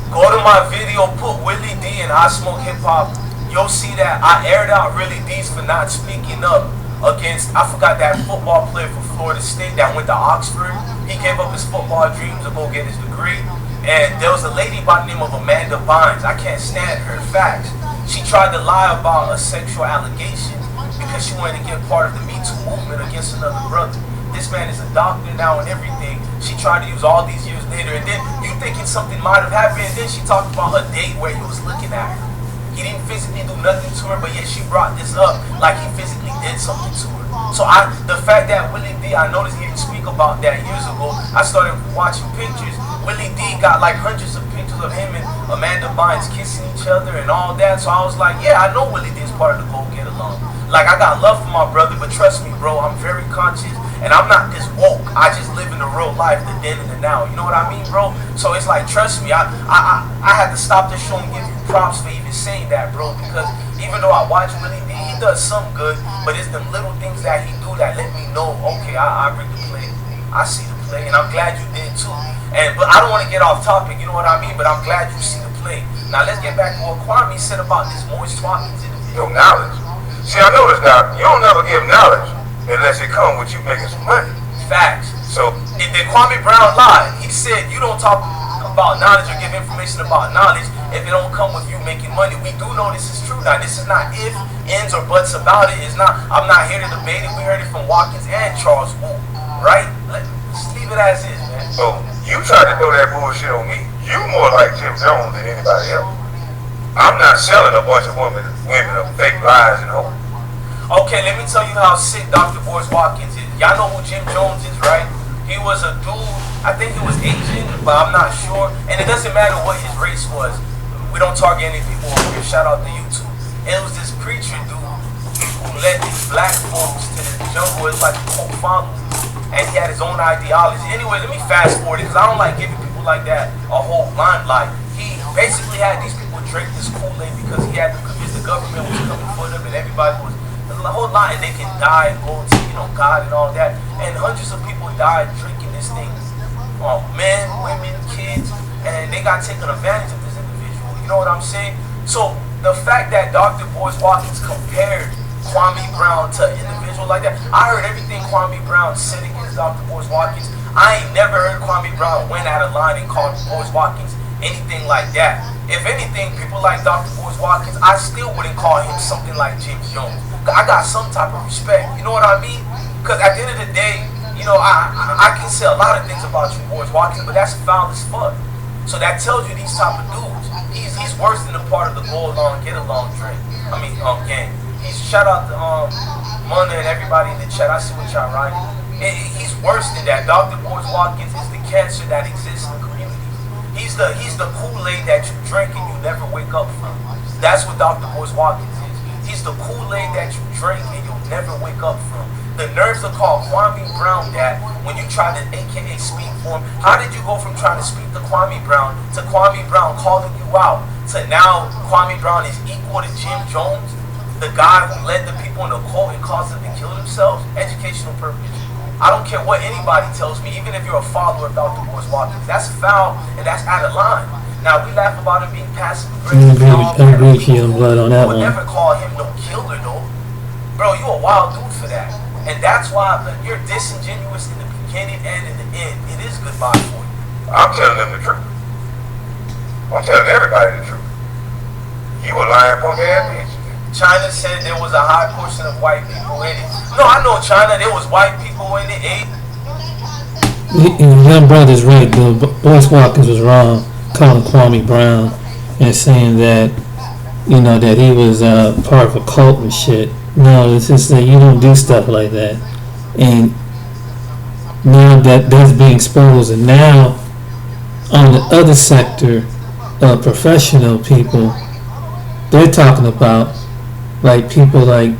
Go to my video, put Willie D and I Smoke Hip Hop. You'll see that I aired out Willie D's for not speaking up against, I forgot that football player from Florida State that went to Oxford. He gave up his football dreams to go get his degree. And there was a lady by the name of Amanda Bynes. I can't stand her facts. She tried to lie about a sexual allegation because she wanted to get part of the Me Too movement against another brother. This man is a doctor now and everything. She tried to use all these years later, and then you thinking something might have happened, and then she talked about a date where he was looking at her. He didn't physically do nothing to her, but yet she brought this up like he physically did something to her. So the fact that Willie D, I noticed he didn't speak about that years ago. I started watching pictures. Willie D got like hundreds of pictures of him and Amanda Bynes kissing each other and all that. So I was like, yeah, I know Willie D is part of the Go Get Along. Like, I got love for my brother, but trust me, bro, I'm very conscious. And I'm not this woke. I just live in the real life, the then and the now. You know what I mean, bro? So it's like, trust me, I had to stop the show and give you props for even saying that, bro. Because even though I watch Willie D, he does some good, but it's the little things that he do that let me know, okay, I read the play. I see the play, and I'm glad you did too. But I don't want to get off topic, you know what I mean? But I'm glad you see the play. Now let's get back to what Kwame said about this Boyce Watkins interview. your knowledge. See, I noticed now, you don't never give knowledge unless it comes with you making some money. Facts. So, Did Kwame Brown lie? He said you don't talk about knowledge or give information about knowledge if it don't come with you making money. We do know this is true now. This is not if, ends, or buts about it. It's not. I'm not here to debate it. We heard it from Watkins and Charles Wu, right? Let's leave it as is, man. so you tried to throw that bullshit on me. You more like Jim Jones than anybody else. I'm not selling a bunch of women of fake lies and hope. Okay, let me tell you how sick Dr. Boyce Watkins is. Y'all know who Jim Jones is, right? He was a dude, I think he was Asian, but I'm not sure. And it doesn't matter what his race was. We don't target any people over here. Shout out to YouTube. And it was this preacher dude who led these black folks to the jungle. It's like a cult following. And he had his own ideology. Anyway, let me fast forward it because I don't like giving people like that a whole limelight. He basically had these people drink this Kool-Aid because he had to convince the government was coming for them and everybody was the whole lot, and they can die and go to, God and all that. And hundreds of people died drinking this thing. Men, women, kids, and they got taken advantage of this individual. You know what I'm saying? So the fact that Dr. Boyce Watkins compared Kwame Brown to an individual like that, I heard everything Kwame Brown said against Dr. Boyce Watkins. I ain't never heard Kwame Brown went out of line and called Boyce Watkins anything like that. If anything, people like Dr. Boyce Watkins, I still wouldn't call him something like James Jones. I got some type of respect, you know what I mean? Because at the end of the day, I can say a lot of things about you, Boyce Watkins, but that's foul as fuck. So that tells you these type of dudes. He's worse than a part of the go along, get along drink. Gang. Shout out to Mona and everybody in the chat. I see what y'all writing. He's worse than that. Dr. Boyce Watkins is the cancer that exists in the community. He's the Kool-Aid that you drink and you never wake up from. That's what Dr. Boyce Watkins is. He's the Kool-Aid that you drink and you'll never wake up from. The nerves are called Kwame Brown that when you try to AKA speak for him, how did you go from trying to speak to Kwame Brown calling you out to now Kwame Brown is equal to Jim Jones, the guy who led the people in the cult and caused them to kill themselves? Educational purpose. I don't care what anybody tells me, even if you're a follower of Dr Boyce Watkins. That's foul and that's out of line. Now we laugh about him being passive aggressive. I agree with you on blood on that one. Would never call him no killer though. Bro, you a wild dude for that. And that's why you're disingenuous in the beginning and in the end. It is goodbye for you. I'm telling them the truth. I'm telling everybody the truth. You a lying punk ass bitch. China said there was a high portion of white people in it. No, I know China, there was white people in it. Young brother's right, though. Boyce Watkins was wrong calling Kwame Brown and saying that, you know, that he was part of a cult and shit. No, it's just that you don't do stuff like that. And now that's being exposed, and now on the other sector of professional people, they're talking about like people like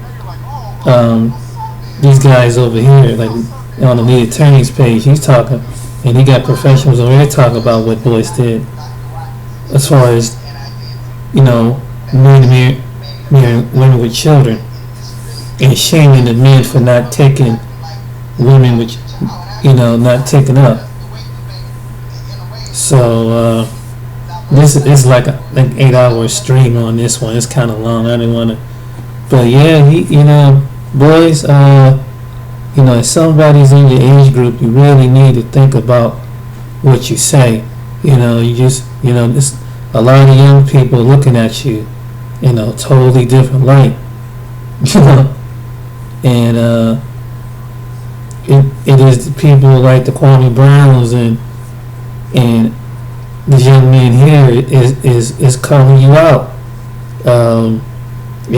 these guys over here, like on the lead attorney's page, he's talking, and he got professionals over there talking about what Boyce did as far as, you know, marrying women with children and shaming the men for not taking women which, you know, not taking up. So this is like an 8-hour stream on this one. It's kind of long. I didn't want to, but yeah, you know, boys, you know, if somebody's in your age group, you really need to think about what you say. You know, there's a lot of young people looking at you in a totally different light. You know, and it is the people like the Kwame Browns and the young men here is calling you out. And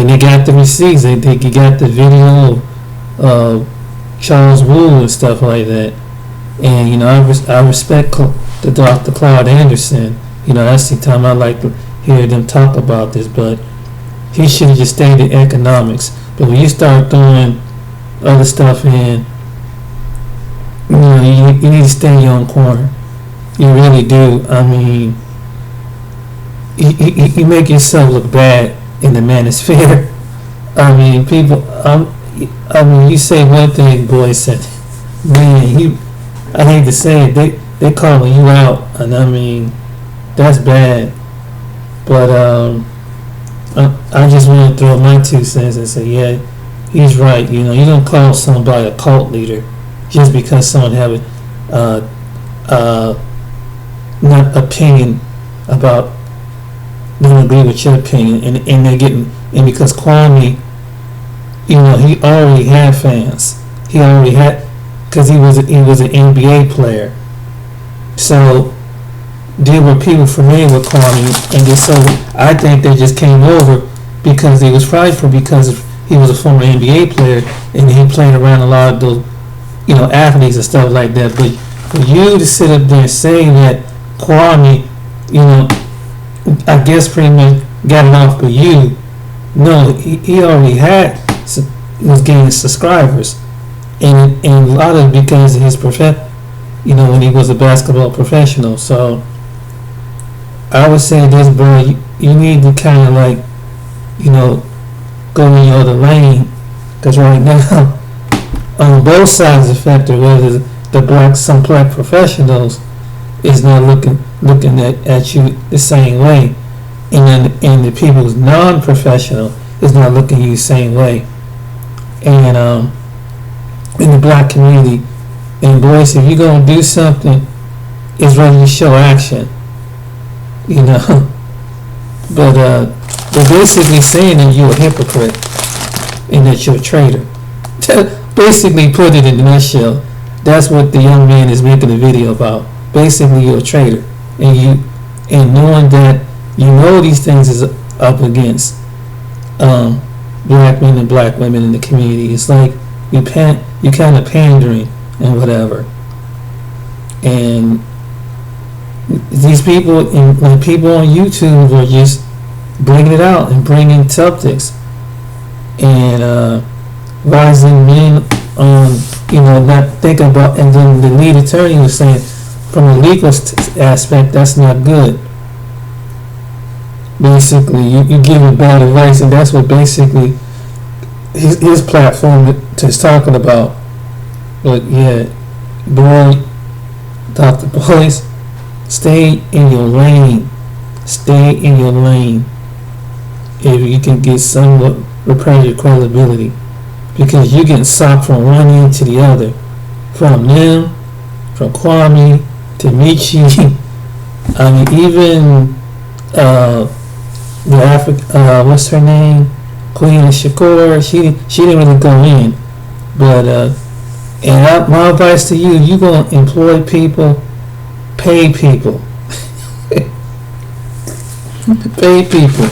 they got the receipts. They got the video of Charles Wu and stuff like that. And you know, I respect the Dr. Cloud Anderson. You know, that's the time I like to hear them talk about this. But he should have just stayed in economics. But when you start throwing other stuff in, you know, you need to stay in your own corner. You really do. I mean, you make yourself look bad in the manosphere. I mean, people. I mean, you say one thing, Boyce said, man, I hate to say it, they calling you out, and I mean, that's bad. But I just want to throw my 2 cents and say, yeah, he's right. You know, you don't call somebody a cult leader just because someone have not opinion about, don't agree with your opinion, and they're getting, and because Kwame, you know, he already had fans. He already had, because he was an NBA player. So there were people familiar with Kwame, and so I think they just came over because they was prideful because he was a former NBA player and he played around a lot of those, you know, athletes and stuff like that. But for you to sit up there saying that Kwame, you know, I guess pretty much got it off for you. No, he already was gaining subscribers, and a lot of it because of his you know, when he was a basketball professional. So I would say this, bro, you need to kind of like, you know, go in your other lane, because right now on both sides of the factor, whether some black professionals is not looking at you the same way, and the people who's non-professional is not looking at you the same way. And in the black community, and boys, if you're gonna do something, it's ready to show action, you know. But they're basically saying that you're a hypocrite and that you're a traitor. Basically, put it in a nutshell. That's what the young man is making a video about. Basically, you're a traitor, and knowing that you know these things is up against black men and black women in the community. It's like you kind of pandering and whatever. And these people and people on YouTube are just bringing it out and bringing subjects. and rising men on, not thinking about, and then the lead attorney was saying from a legal aspect that's not good. Basically, you giving bad advice, and that's what basically his platform is talking about. But yeah, boy, Dr. Boyce, stay in your lane. Stay in your lane. If you can get somewhat repair your credibility, because you're getting socked from one end to the other, from them, from Kwame to Michi. I mean, even the what's her name, Queen Shakur. She didn't really go in, but and my advice to you: you gonna employ people, pay people, pay people.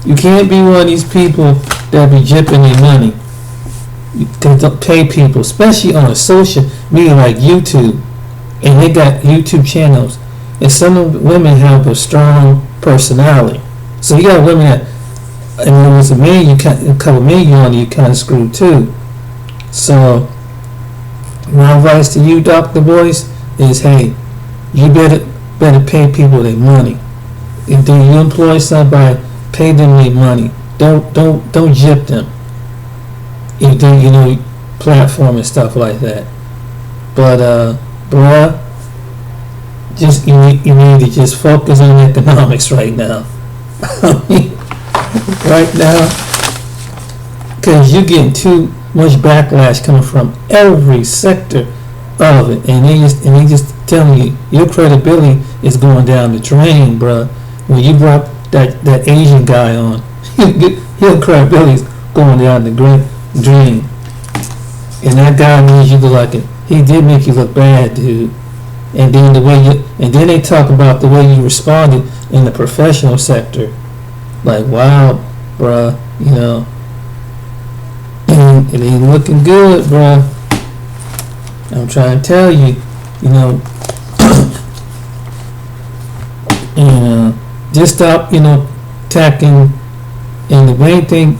You can't be one of these people that be jipping their money. You can pay people, especially on a social media like YouTube, and they got YouTube channels, and some of the women have a strong personality. So you got women that, and there was a couple million on you kind of screwed too. So my advice to you, Dr. Boyce, is hey, you better pay people their money. If you employ somebody, pay them their money. Don't jip them. If they platform and stuff like that. But bruh, just you need to just focus on economics right now. Right now, because you're getting too much backlash coming from every sector of it, and they just telling you your credibility is going down the drain, bruh. When you brought that Asian guy on, your credibility is going down the drain, and that guy made you look like it. He did make you look bad, dude. And then then they talk about the way you responded in the professional sector, like wow, bruh, it ain't looking good, bruh. I'm trying to tell you, and just stop, attacking. And the main thing,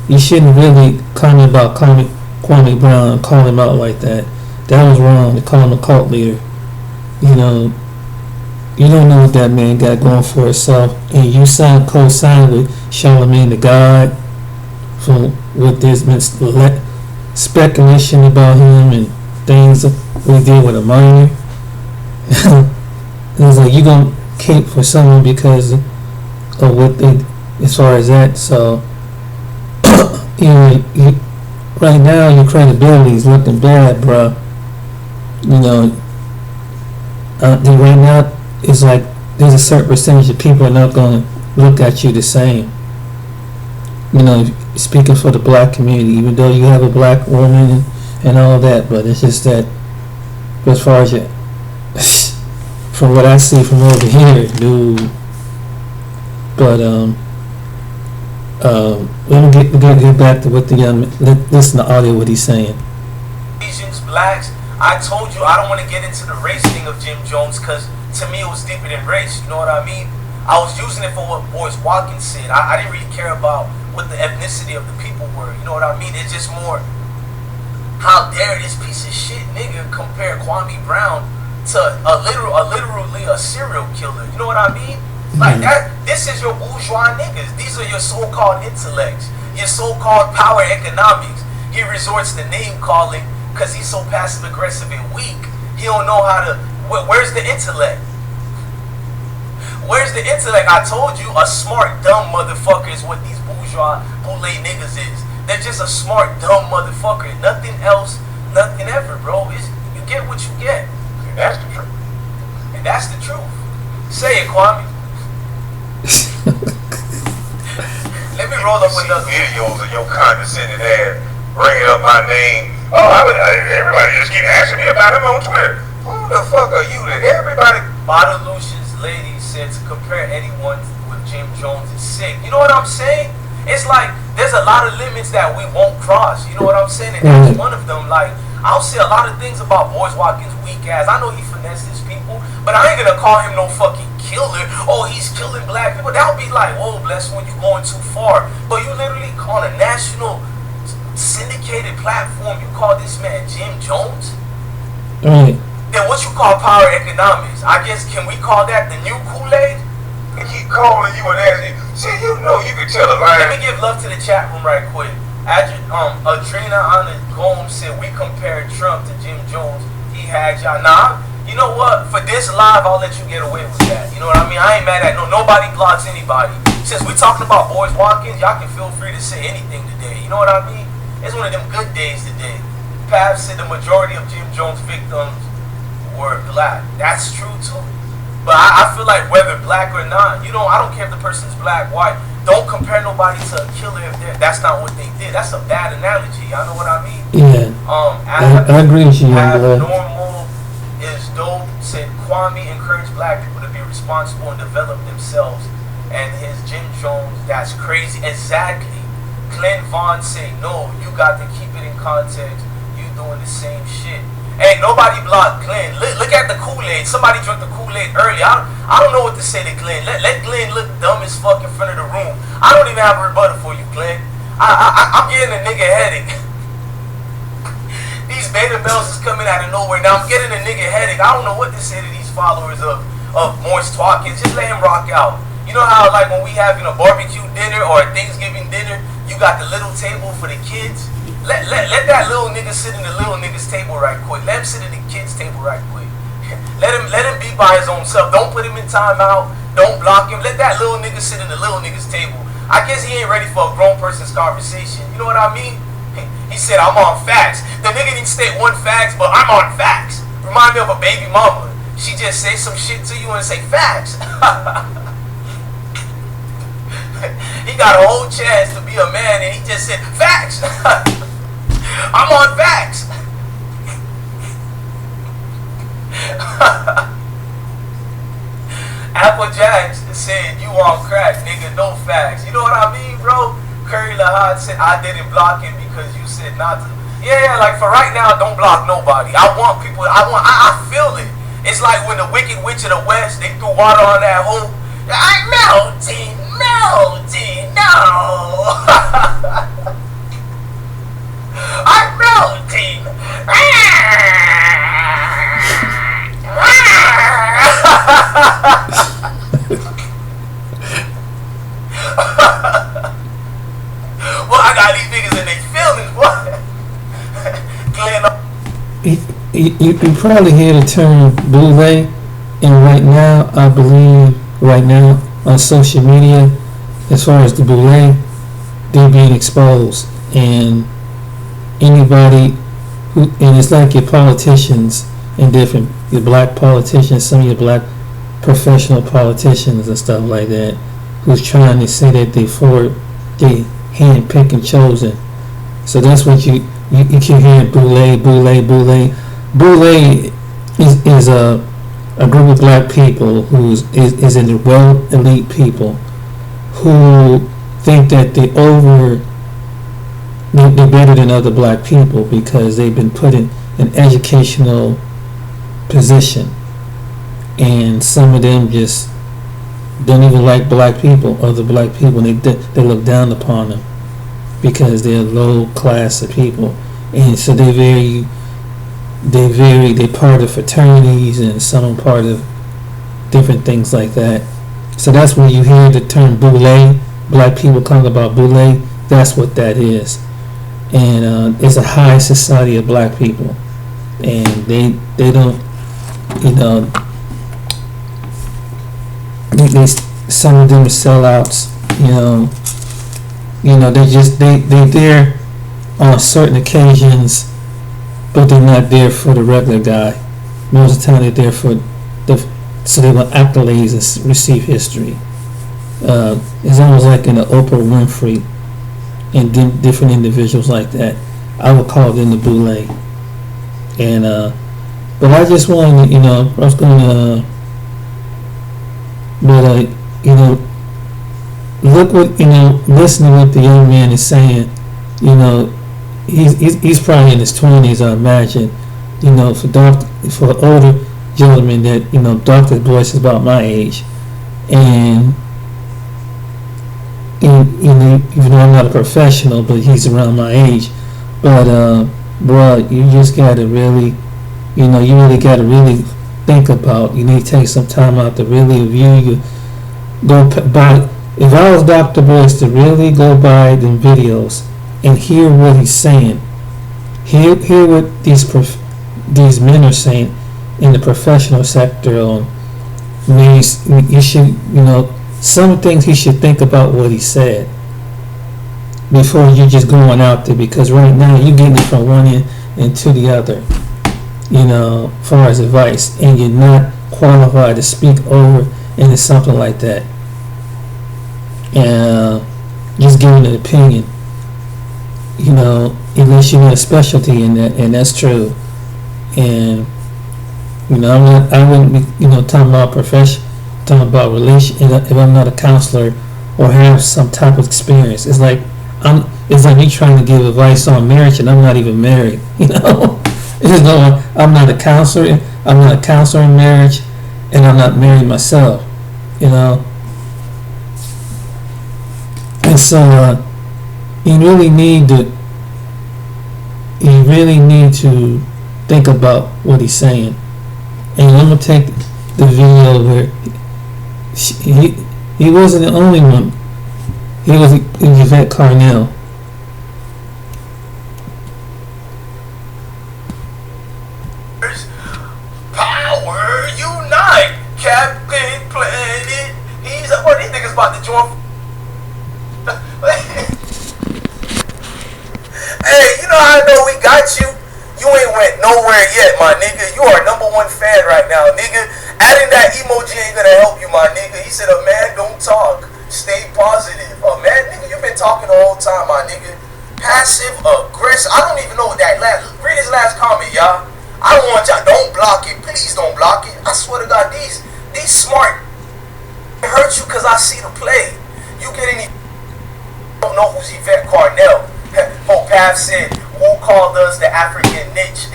you shouldn't really comment about Kwame Brown and call him out like that. That was wrong to call him a cult leader. You don't know what that man got going for himself, and you co-signed with Charlemagne the God with this speculation about him and things we did with a minor. It was like you gonna cape for someone because of what they, as far as that. So right now your credibility is looking bad, bro. Right now it's like there's a certain percentage of people are not gonna look at you the same. Speaking for the black community, even though you have a black woman and all that, but it's just that as far as from what I see from over here, dude. But let me get back to what the listen to audio what he's saying. Asians, blacks. I told you I don't want to get into the race thing of Jim Jones because to me it was deeper than race. You know what I mean? I was using it for what Boyce Watkins said. I didn't really care about what the ethnicity of the people were. You know what I mean? It's just more, how dare this piece of shit nigga compare Kwame Brown to literally a serial killer. You know what I mean? Like that. This is your bourgeois niggas. These are your so-called intellects, your so-called power economics. He resorts to name calling because he's so passive aggressive and weak. He don't know how to. Where's the intellect? Where's the intellect? I told you, a smart dumb motherfucker is what these bourgeois boule niggas is. They're just a smart dumb motherfucker. Nothing else, nothing ever, bro. You get what you get. And that's the truth. And that's the truth. Say it, Kwame. Let me roll up with another videos of your condescending ass bringing up my name. Everybody just keep asking me about him on Twitter. Who the fuck are you that everybody? Bottalucious lady said to compare anyone with Jim Jones is sick. You know what I'm saying? It's like there's a lot of limits that we won't cross. You know what I'm saying? And that's one of them. Like, I'll say a lot of things about Boyce Watkins' weak ass. I know he finesses people, but I ain't gonna call him no fucking killer. Oh, he's killing black people. That would be like, whoa, bless when you going too far. But you literally on a national platform, you call this man Jim Jones? Right. Then what you call power economics? I guess, can we call that the new Kool-Aid? They keep calling you and asking. See, you know you can tell a Let me lie. give love to the chat room right quick. Adrena on the Gomes said we compared Trump to Jim Jones. He had y'all. Nah, you know what? For this live, I'll let you get away with that. You know what I mean? I ain't mad at nobody blocks anybody. Since we talking about Boyce Watkins, y'all can feel free to say anything today. You know what I mean? It's one of them good days today. Pav said the majority of Jim Jones victims were black. That's true too. But I feel like whether black or not, I don't care if the person's black, white. Don't compare nobody to a killer if that's not what they did. That's a bad analogy. Y'all know what I mean? Yeah. I agree with you, young blood. Normal is dope. Said Kwame encouraged black people to be responsible and develop themselves. And his Jim Jones, that's crazy. Exactly. Clint Vaughn said, no, you got to keep it in context. You doing the same shit. Hey, nobody blocked Glenn. Look at the Kool-Aid. Somebody drank the Kool-Aid early. I don't know what to say to Glenn. Let Glenn look dumb as fuck in front of the room. I don't even have a rebuttal for you, Glenn. I'm getting a nigga headache. These beta males is coming out of nowhere. Now I'm getting a nigga headache. I don't know what to say to these followers of Boyce Watkins. Just let him rock out. You know how like when we having a barbecue dinner or a Thanksgiving dinner, you got the little table for the kids? Let that little nigga sit in the little nigga's table right quick. Let him sit in the kid's table right quick. Let him be by his own self. Don't put him in timeout. Don't block him. Let that little nigga sit in the little nigga's table. I guess he ain't ready for a grown person's conversation. You know what I mean? He said, I'm on facts. The nigga didn't state one facts, but I'm on facts. Remind me of a baby mama. She just say some shit to you and say facts. He got a whole chance to be a man and he just said facts. I'm on facts. Apple Jacks said you on crack, nigga, no facts. You know what I mean, bro? Curry Lahad said I didn't block him because you said not to. Yeah, like for right now, don't block nobody. I want people, I feel it. It's like when the Wicked Witch of the West, they threw water on that hole. I'm melting, no. I'm melting. Well, I got these niggas in their feelings, boy. You probably hear the term boule, and right now, I believe, on social media, as far as the boule, they're being exposed, and anybody who, and it's like your politicians and your black politicians, some of your black professional politicians and stuff like that, who's trying to say that they handpicked and chosen. So that's what you can hear, boule. Boule is a group of black people who is in the well elite people who think that they're better than other black people because they've been put in an educational position, and some of them just don't even like black people, other black people, and they look down upon them because they're low class of people, and so they're part of fraternities, and some are part of different things like that. So that's when you hear the term boule, black people talking about boule, that's what that is. And it's a high society of black people, and they don't, they some of them are sellouts, they're there on certain occasions, but they're not there for the regular guy. Most of the time they're there so they want accolades and receive history. It's almost like in the Oprah Winfrey and different individuals like that. I would call them the boule. And but I just wanted to, I was going to, but look what, listen to what the young man is saying. He's probably in his 20s, I imagine. For an older gentleman that, Dr. Boyce is about my age, and even though I'm not a professional, but he's around my age. But bro, you just gotta really, you really gotta really think about. You need to take some time out to really review your by. If I was Dr. Boyce, to really go by the videos and hear what he's saying, hear what these men are saying in the professional sector on. You should, some things he should think about what he said before you just going out there, because right now you're getting it from one end and to the other, as far as advice, and you're not qualified to speak over into something like that. And just giving an opinion, unless you got a specialty in that, and that's true. And I wouldn't be, talking about profession, talking about relation. If I'm not a counselor or have some type of experience, it's like me trying to give advice on marriage, and I'm not even married. I'm not a counselor. I'm not a counselor in marriage, and I'm not married myself. And so you really need to think about what he's saying. And I'm gonna take the video where he wasn't the only one. He was Yvette Carnell. Power unite, Captain Planet. These niggas about to join. Hey, you know how I know we got you? You ain't went nowhere yet, my nigga. You are #1 fan right now, nigga. Adding that emoji ain't gonna help you, my nigga. He said, a man don't talk. Stay positive. Oh, man, nigga, you been talking the whole time, my nigga. Passive aggressive. I don't even know what that read his last comment, y'all. I don't want y'all. Don't block it. Please don't block it. I swear to God, these smart. It hurts you because I see the play. You get any. Don't know who's Yvette Carnell. Hope Pav said, who called us the African niche?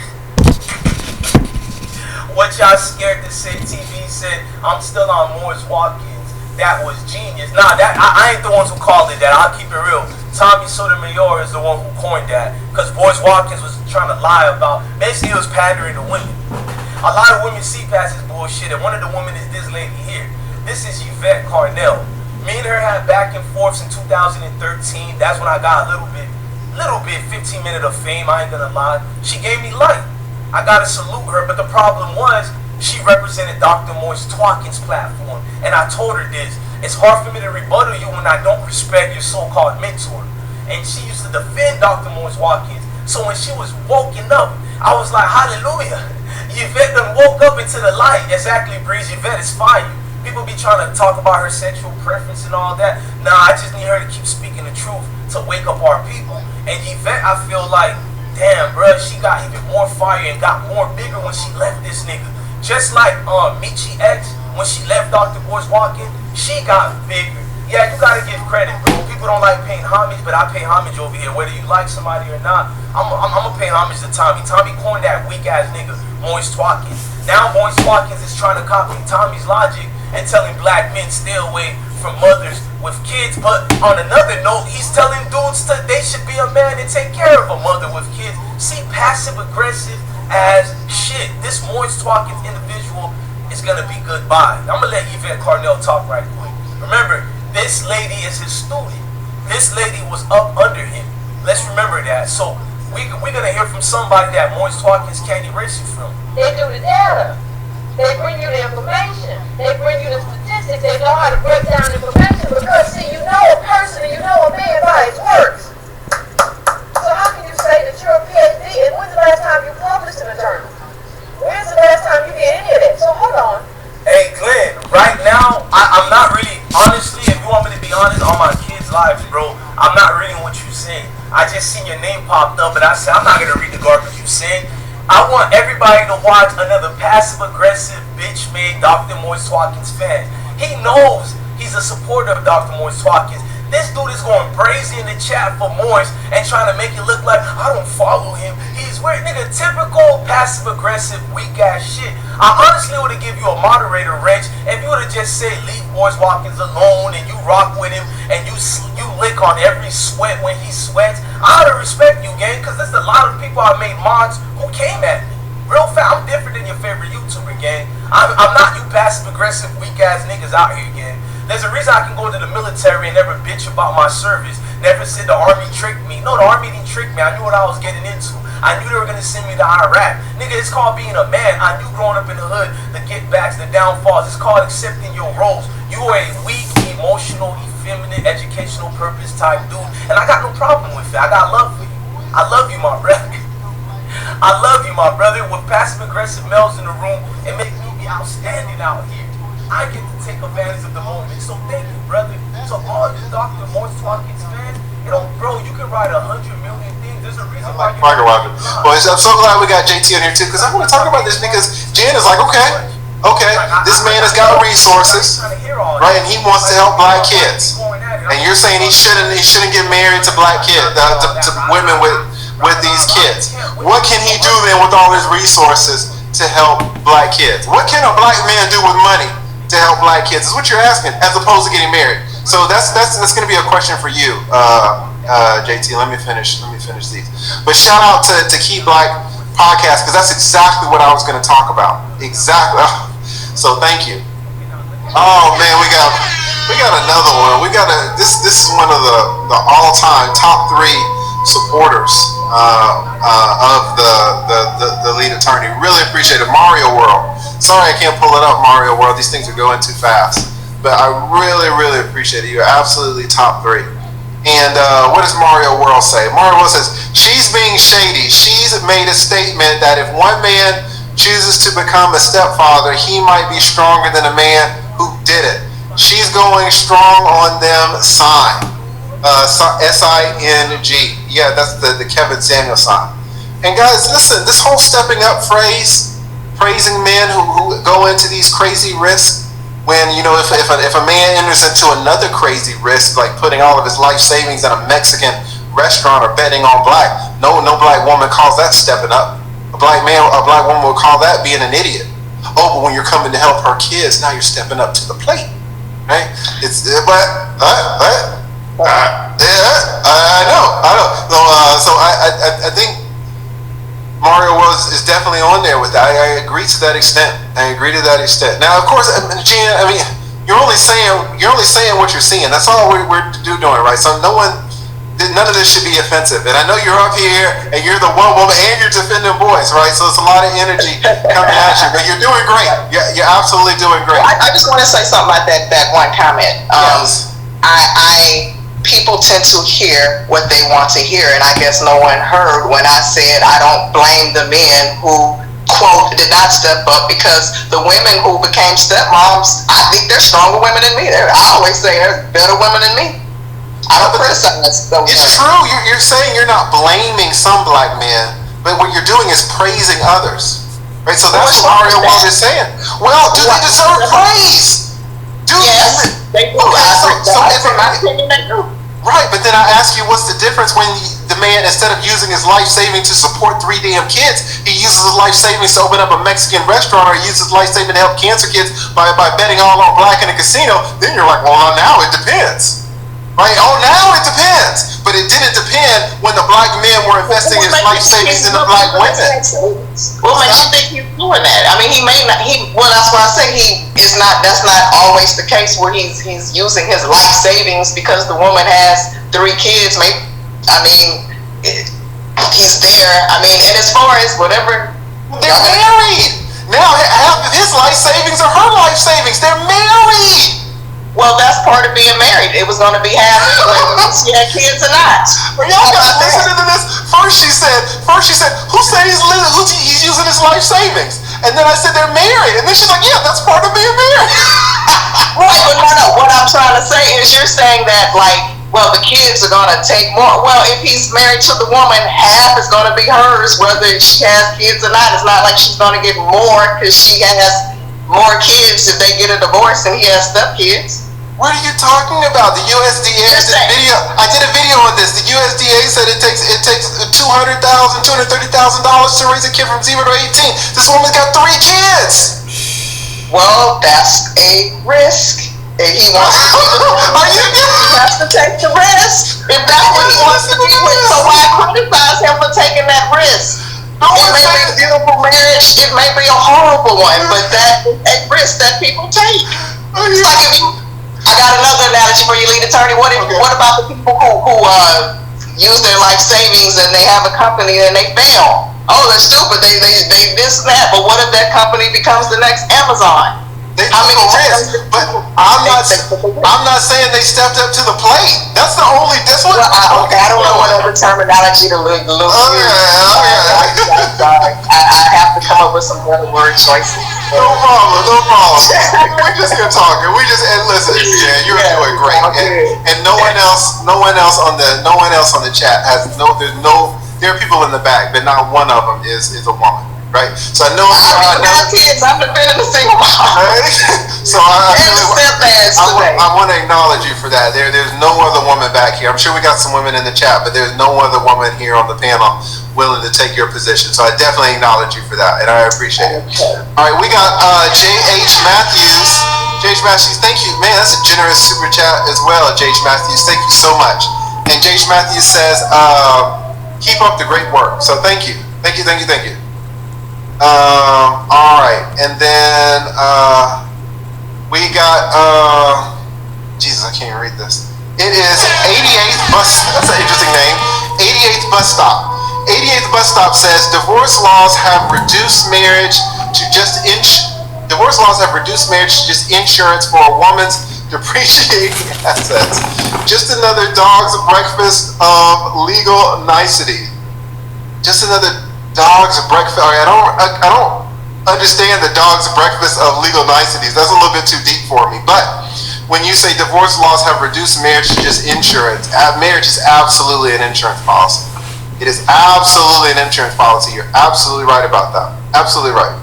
What y'all scared to say? TV said, I'm still on Morris Watkins. That was genius. Nah, I ain't the ones who called it that. I'll keep it real. Tommy Sotomayor is the one who coined that. Because Boyce Watkins was trying to lie about, basically he was pandering to women. A lot of women see past this bullshit, and one of the women is this lady here. This is Yvette Carnell. Me and her had back and forths in 2013. That's when I got a little bit 15 minutes of fame, I ain't gonna lie. She gave me light. I gotta salute her, but the problem was she represented Dr. Boyce Watkins' platform, and I told her this. It's hard for me to rebuttal you when I don't respect your so-called mentor. And she used to defend Dr. Boyce Watkins. So when she was woken up, I was like, hallelujah. Yvette done woke up into the light. Exactly, Breeze. Yvette is fire. People be trying to talk about her sexual preference and all that. Nah, I just need her to keep speaking the truth to wake up our people. And Yvette, I feel like, damn, bruh, she got even more fire and got more bigger when she left this nigga. Just like Michi X, when she left Dr. Boyce Watkins, she got bigger. Yeah, you gotta give credit, bro. People don't like paying homage, but I pay homage over here. Whether you like somebody or not, I'm gonna pay homage to Tommy. Tommy coined that weak-ass nigga, Boyce Watkins. Now Boyce Watkins is trying to copy Tommy's logic and telling black men stay away from mothers with kids. But on another note, he's telling dudes they should be a man and take care of a mother with kids. See, passive aggressive as shit. This Boyce Watkins individual is gonna be goodbye. I'm gonna let Yvette Carnell talk right quick. Remember, this lady is his student. This lady was up under him. Let's remember that. So we're gonna hear from somebody that Boyce Watkins can't erase you from. They do the data. They bring you the information. They bring you the statistics. They know how to break down information because, see, you know a person and you know a man by his works. So how can you say that you're a PhD and when's the last time you published in a journal? When's the last time you did any of that? So hold on. Hey, Glenn, right now, I'm not really, honestly, if you want me to be honest, on my kids' lives, bro, I'm not reading what you saying. I just seen your name popped up, and I said, I'm not going to read the garbage you saying. I want everybody to watch another passive-aggressive, bitch-made Dr. Boyce Watkins fan. He knows he's a supporter of Dr. Boyce Watkins. This dude is going crazy in the chat for Boyce and trying to make it look like I don't follow him. He's weird, nigga. Typical passive-aggressive, weak-ass shit. I honestly would have given you a moderator wrench if you would have just said leave Boyce Watkins alone and you rock with him and you lick on every sweat when he sweats. I ought to respect you, gang, because there's a lot of people I made mods who came at me. Real fat, I'm different than your favorite YouTuber, gang. I'm not you passive aggressive weak ass niggas out here, gang. There's a reason I can go to the military and never bitch about my service. Never said the army tricked me. No, the army didn't trick me. I knew what I was getting into. I knew they were gonna send me to Iraq. Nigga, it's called being a man. I knew growing up in the hood, the get backs, the downfalls. It's called accepting your roles. You are a weak, emotional, effeminate, educational purpose type dude, and I got no problem with it. I got love for you. I love you, my brother. I love you, my brother. With passive aggressive males in the room, it makes me be outstanding out here. I get to take advantage of the moment. So thank you, brother. So all you Dr Boyce WAtkins fans, you know, bro, you can write 100 million things. There's a reason why you Watkins. Well, I'm so glad we got JT on here too, because I want to talk about this because Jen is like, okay, this man has got resources, right? And he wants to help black kids. And you're saying he shouldn't get married to black kids, to women with these kids. What can he do then with all his resources to help black kids? What can a black man do with money to help black kids? Is what you're asking, as opposed to getting married. So that's going to be a question for you, JT. Let me finish these. But shout out to Key Black Podcast, because that's exactly what I was going to talk about. Exactly. So thank you. Oh man, we got another one. This is one of the all-time top 3 supporters of the lead attorney. Really appreciate it. Mario World. Sorry I can't pull it up, Mario World. These things are going too fast. But I really appreciate it. You're absolutely top 3. And what does Mario World say? Mario World says, she's being shady. She's made a statement that if one man chooses to become a stepfather, he might be stronger than a man who did it. She's going strong on them sign. S-I-N-G. Yeah, that's the Kevin Samuel sign. And guys, listen, this whole stepping up phrase, praising men who go into these crazy risks, when, you know, if a man enters into another crazy risk, like putting all of his life savings in a Mexican restaurant or betting on black, no black woman calls that stepping up. A black woman would call that being an idiot. Oh, but when you're coming to help her kids, now you're stepping up to the plate, right? It's I know. So I think Mario is definitely on there with that. I agree to that extent. Now, of course, Gina, I mean, you're only saying what you're seeing. That's all we're doing, right? So none of this should be offensive. And I know you're up here and you're the one woman and you're defending boys, right? So it's a lot of energy coming at you, but you're doing great. You're absolutely doing great. I just want to say something about that one comment. Yes. People tend to hear what they want to hear, and I guess no one heard when I said I don't blame the men who, quote, did not step up, because the women who became stepmoms, I think they're stronger women than me. I always say they're better women than me. I don't criticize those. It's true. You're saying you're not blaming some black men, but what you're doing is praising others, right? So that's what Mario World is saying. Well, do they deserve praise? Yes, they do. So in my opinion, they do. Right, but then I ask you, what's the difference when the man, instead of using his life savings to support 3 damn kids, he uses his life savings to open up a Mexican restaurant, or he uses his life savings to help cancer kids by betting all on black in a casino? Then you're like, well, now it depends. Right? Oh, now it depends. But it didn't depend when the black men were investing his life savings in the black women. What makes you think he's doing that? I mean, he may not. Well, that's why I say that's not always the case where he's using his life savings because the woman has 3 kids. He's there. I mean, and as far as whatever, they're married. Now half of his life savings are her life savings. They're married. Well, that's part of being married. It was going to be half whether she had kids or not. Well, y'all got to listen to this. First she said, who said he's using his life savings? And then I said they're married. And then she's like, yeah, that's part of being married. Right, but no. What I'm trying to say is you're saying that, like, well, the kids are going to take more. Well, if he's married to the woman, half is going to be hers, whether she has kids or not. It's not like she's going to get more because she has more kids if they get a divorce and he has stepkids. What are you talking about? The USDA did a video on this. The USDA said it takes $230,000 to raise a kid from 0 to 18. This woman's got 3 kids. Well, that's a risk. If he wants to, are you? he has to take the risk. If that's what he wants to be with, so why criticize him for taking that risk? It may be a beautiful marriage, it may be a horrible one, but that is a risk that people take. It's like if you, I got another analogy for you, lead attorney. What about the people who use their life savings and they have a company and they fail? Oh, they're stupid. They this and that. But what if that company becomes the next Amazon? How many risk? But I'm not saying they stepped up to the plate. That's the only. That's what. Well, I don't know what other terminology to look. I have to come up with some better word choices. No problem. We're just here talking. And listen, yeah, you're doing great. And no one else on the chat has there are people in the back, but not one of them is a woman. Right, so I know. Kids. I've been a single mom. Right? So I want to acknowledge you for that. There's no other woman back here. I'm sure we got some women in the chat, but there's no other woman here on the panel willing to take your position. So I definitely acknowledge you for that, and I appreciate it. All right, we got J.H. Matthews. J.H. Matthews, thank you, man. That's a generous super chat as well, J.H. Matthews. Thank you so much. And J.H. Matthews says, keep up the great work. So thank you. All right, and then we got Jesus, I can't read this. It is 88th bus. That's an interesting name. 88th bus stop. 88th bus stop says divorce laws have reduced marriage to just insurance for a woman's depreciating assets. Just another dog's breakfast of legal nicety. Just another dog's breakfast. I don't understand the dog's breakfast of legal niceties. That's a little bit too deep for me. But when you say divorce laws have reduced marriage to just insurance, marriage is absolutely an insurance policy. It is absolutely an insurance policy. You're absolutely right about that. Absolutely right.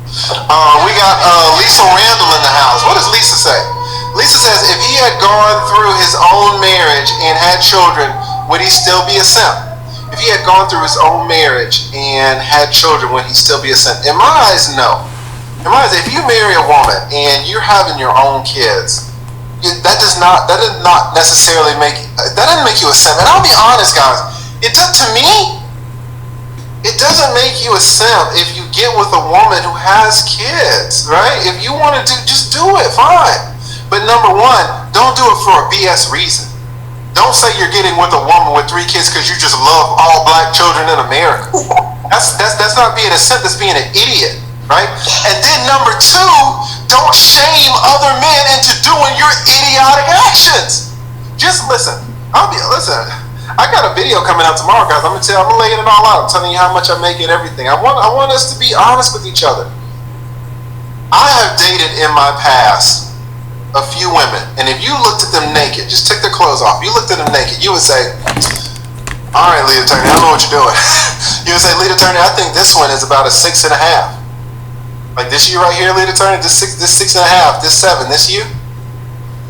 We got Lisa Randall in the house. What does Lisa say? Lisa says if he had gone through his own marriage and had children, would he still be a simp? If he had gone through his own marriage and had children, would he still be a simp? In my eyes, no. In my eyes, if you marry a woman and you're having your own kids, that does not necessarily make you a simp. And I'll be honest, guys, to me, it doesn't make you a simp if you get with a woman who has kids, right? If you want to just do it, fine. But number one, don't do it for a BS reason. Don't say you're getting with a woman with 3 kids because you just love all black children in America. That's not being a simp, that's being an idiot, right? And then number 2, don't shame other men into doing your idiotic actions. Just listen. I got a video coming out tomorrow, guys. I'm gonna lay it all out. I'm telling you how much I make and everything. I want us to be honest with each other. I have dated in my past a few women, and if you looked at them naked, just took their clothes off, you looked at them naked, you would say, all right, lead attorney, I know what you're doing. You would say, lead attorney, I think this one is about a 6.5. Like this you right here, lead attorney, this 6.5, this 7, this you?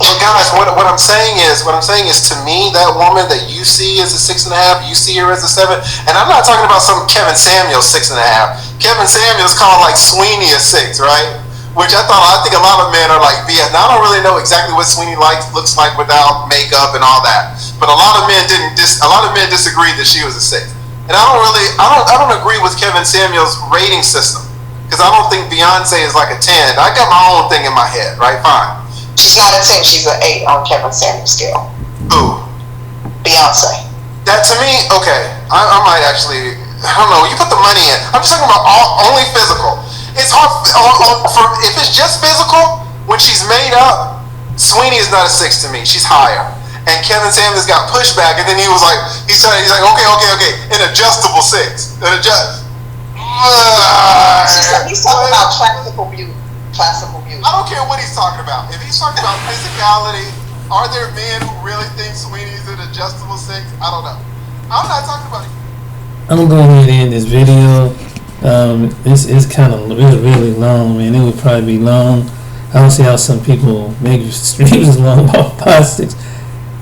Well, guys, what I'm saying is, to me, that woman that you see as a 6.5, you see her as a 7, and I'm not talking about some Kevin Samuels 6.5. Kevin Samuels called like Sweeney a 6, right? Which I think a lot of men are like BS. Now I don't really know exactly what Sweeney looks like without makeup and all that. But a lot of men disagreed that she was a 6. And I don't agree with Kevin Samuels' rating system because I don't think Beyonce is like a 10. I got my own thing in my head, right? Fine. She's not a 10. She's an 8 on Kevin Samuels' scale. Who? Beyonce. That to me, okay. I might actually. I don't know. You put the money in. I'm just talking about only physical. It's hard if it's just physical. When she's made up, Sweeney is not a 6 to me. She's higher. And Kevin Samuels got pushback, and then he's like, okay, an adjustable 6. He's talking about classical beauty. I don't care what he's talking about. If he's talking about physicality, are there men who really think Sweeney's an adjustable 6? I don't know. I'm not talking about it. I'm gonna go ahead and end this video. This is really long, man. It would probably be long. I don't see how some people make streams as long, about 5,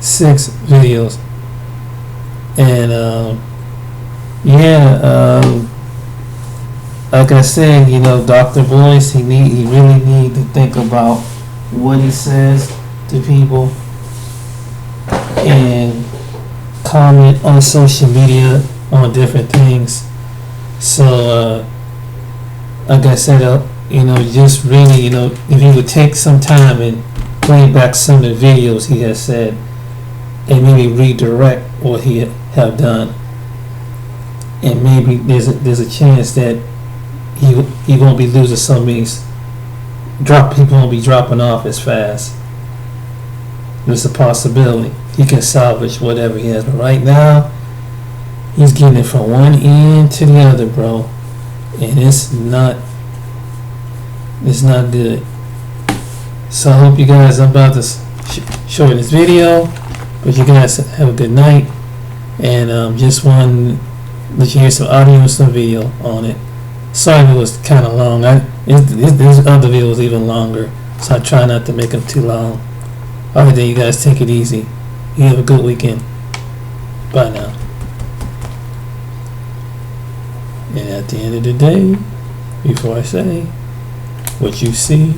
6 videos. And like I said, Dr. Boyce, he really need to think about what he says to people. and comment on social media on different things. So, like I said, just really, if he would take some time and bring back some of the videos he has said, and maybe redirect what he have done, and maybe there's a chance that he won't be losing so many. People won't be dropping off as fast. There's a possibility he can salvage whatever he has, but right now he's getting it from one end to the other, bro, and it's not good. So I hope you guys. I'm about to shorten this video, but you guys have a good night, and just want to let you hear some audio and some video on it. Sorry if it was kind of long. There's other videos even longer, so I try not to make them too long. Alright then, you guys take it easy. You have a good weekend. Bye now. And at the end of the day, before I say, what you see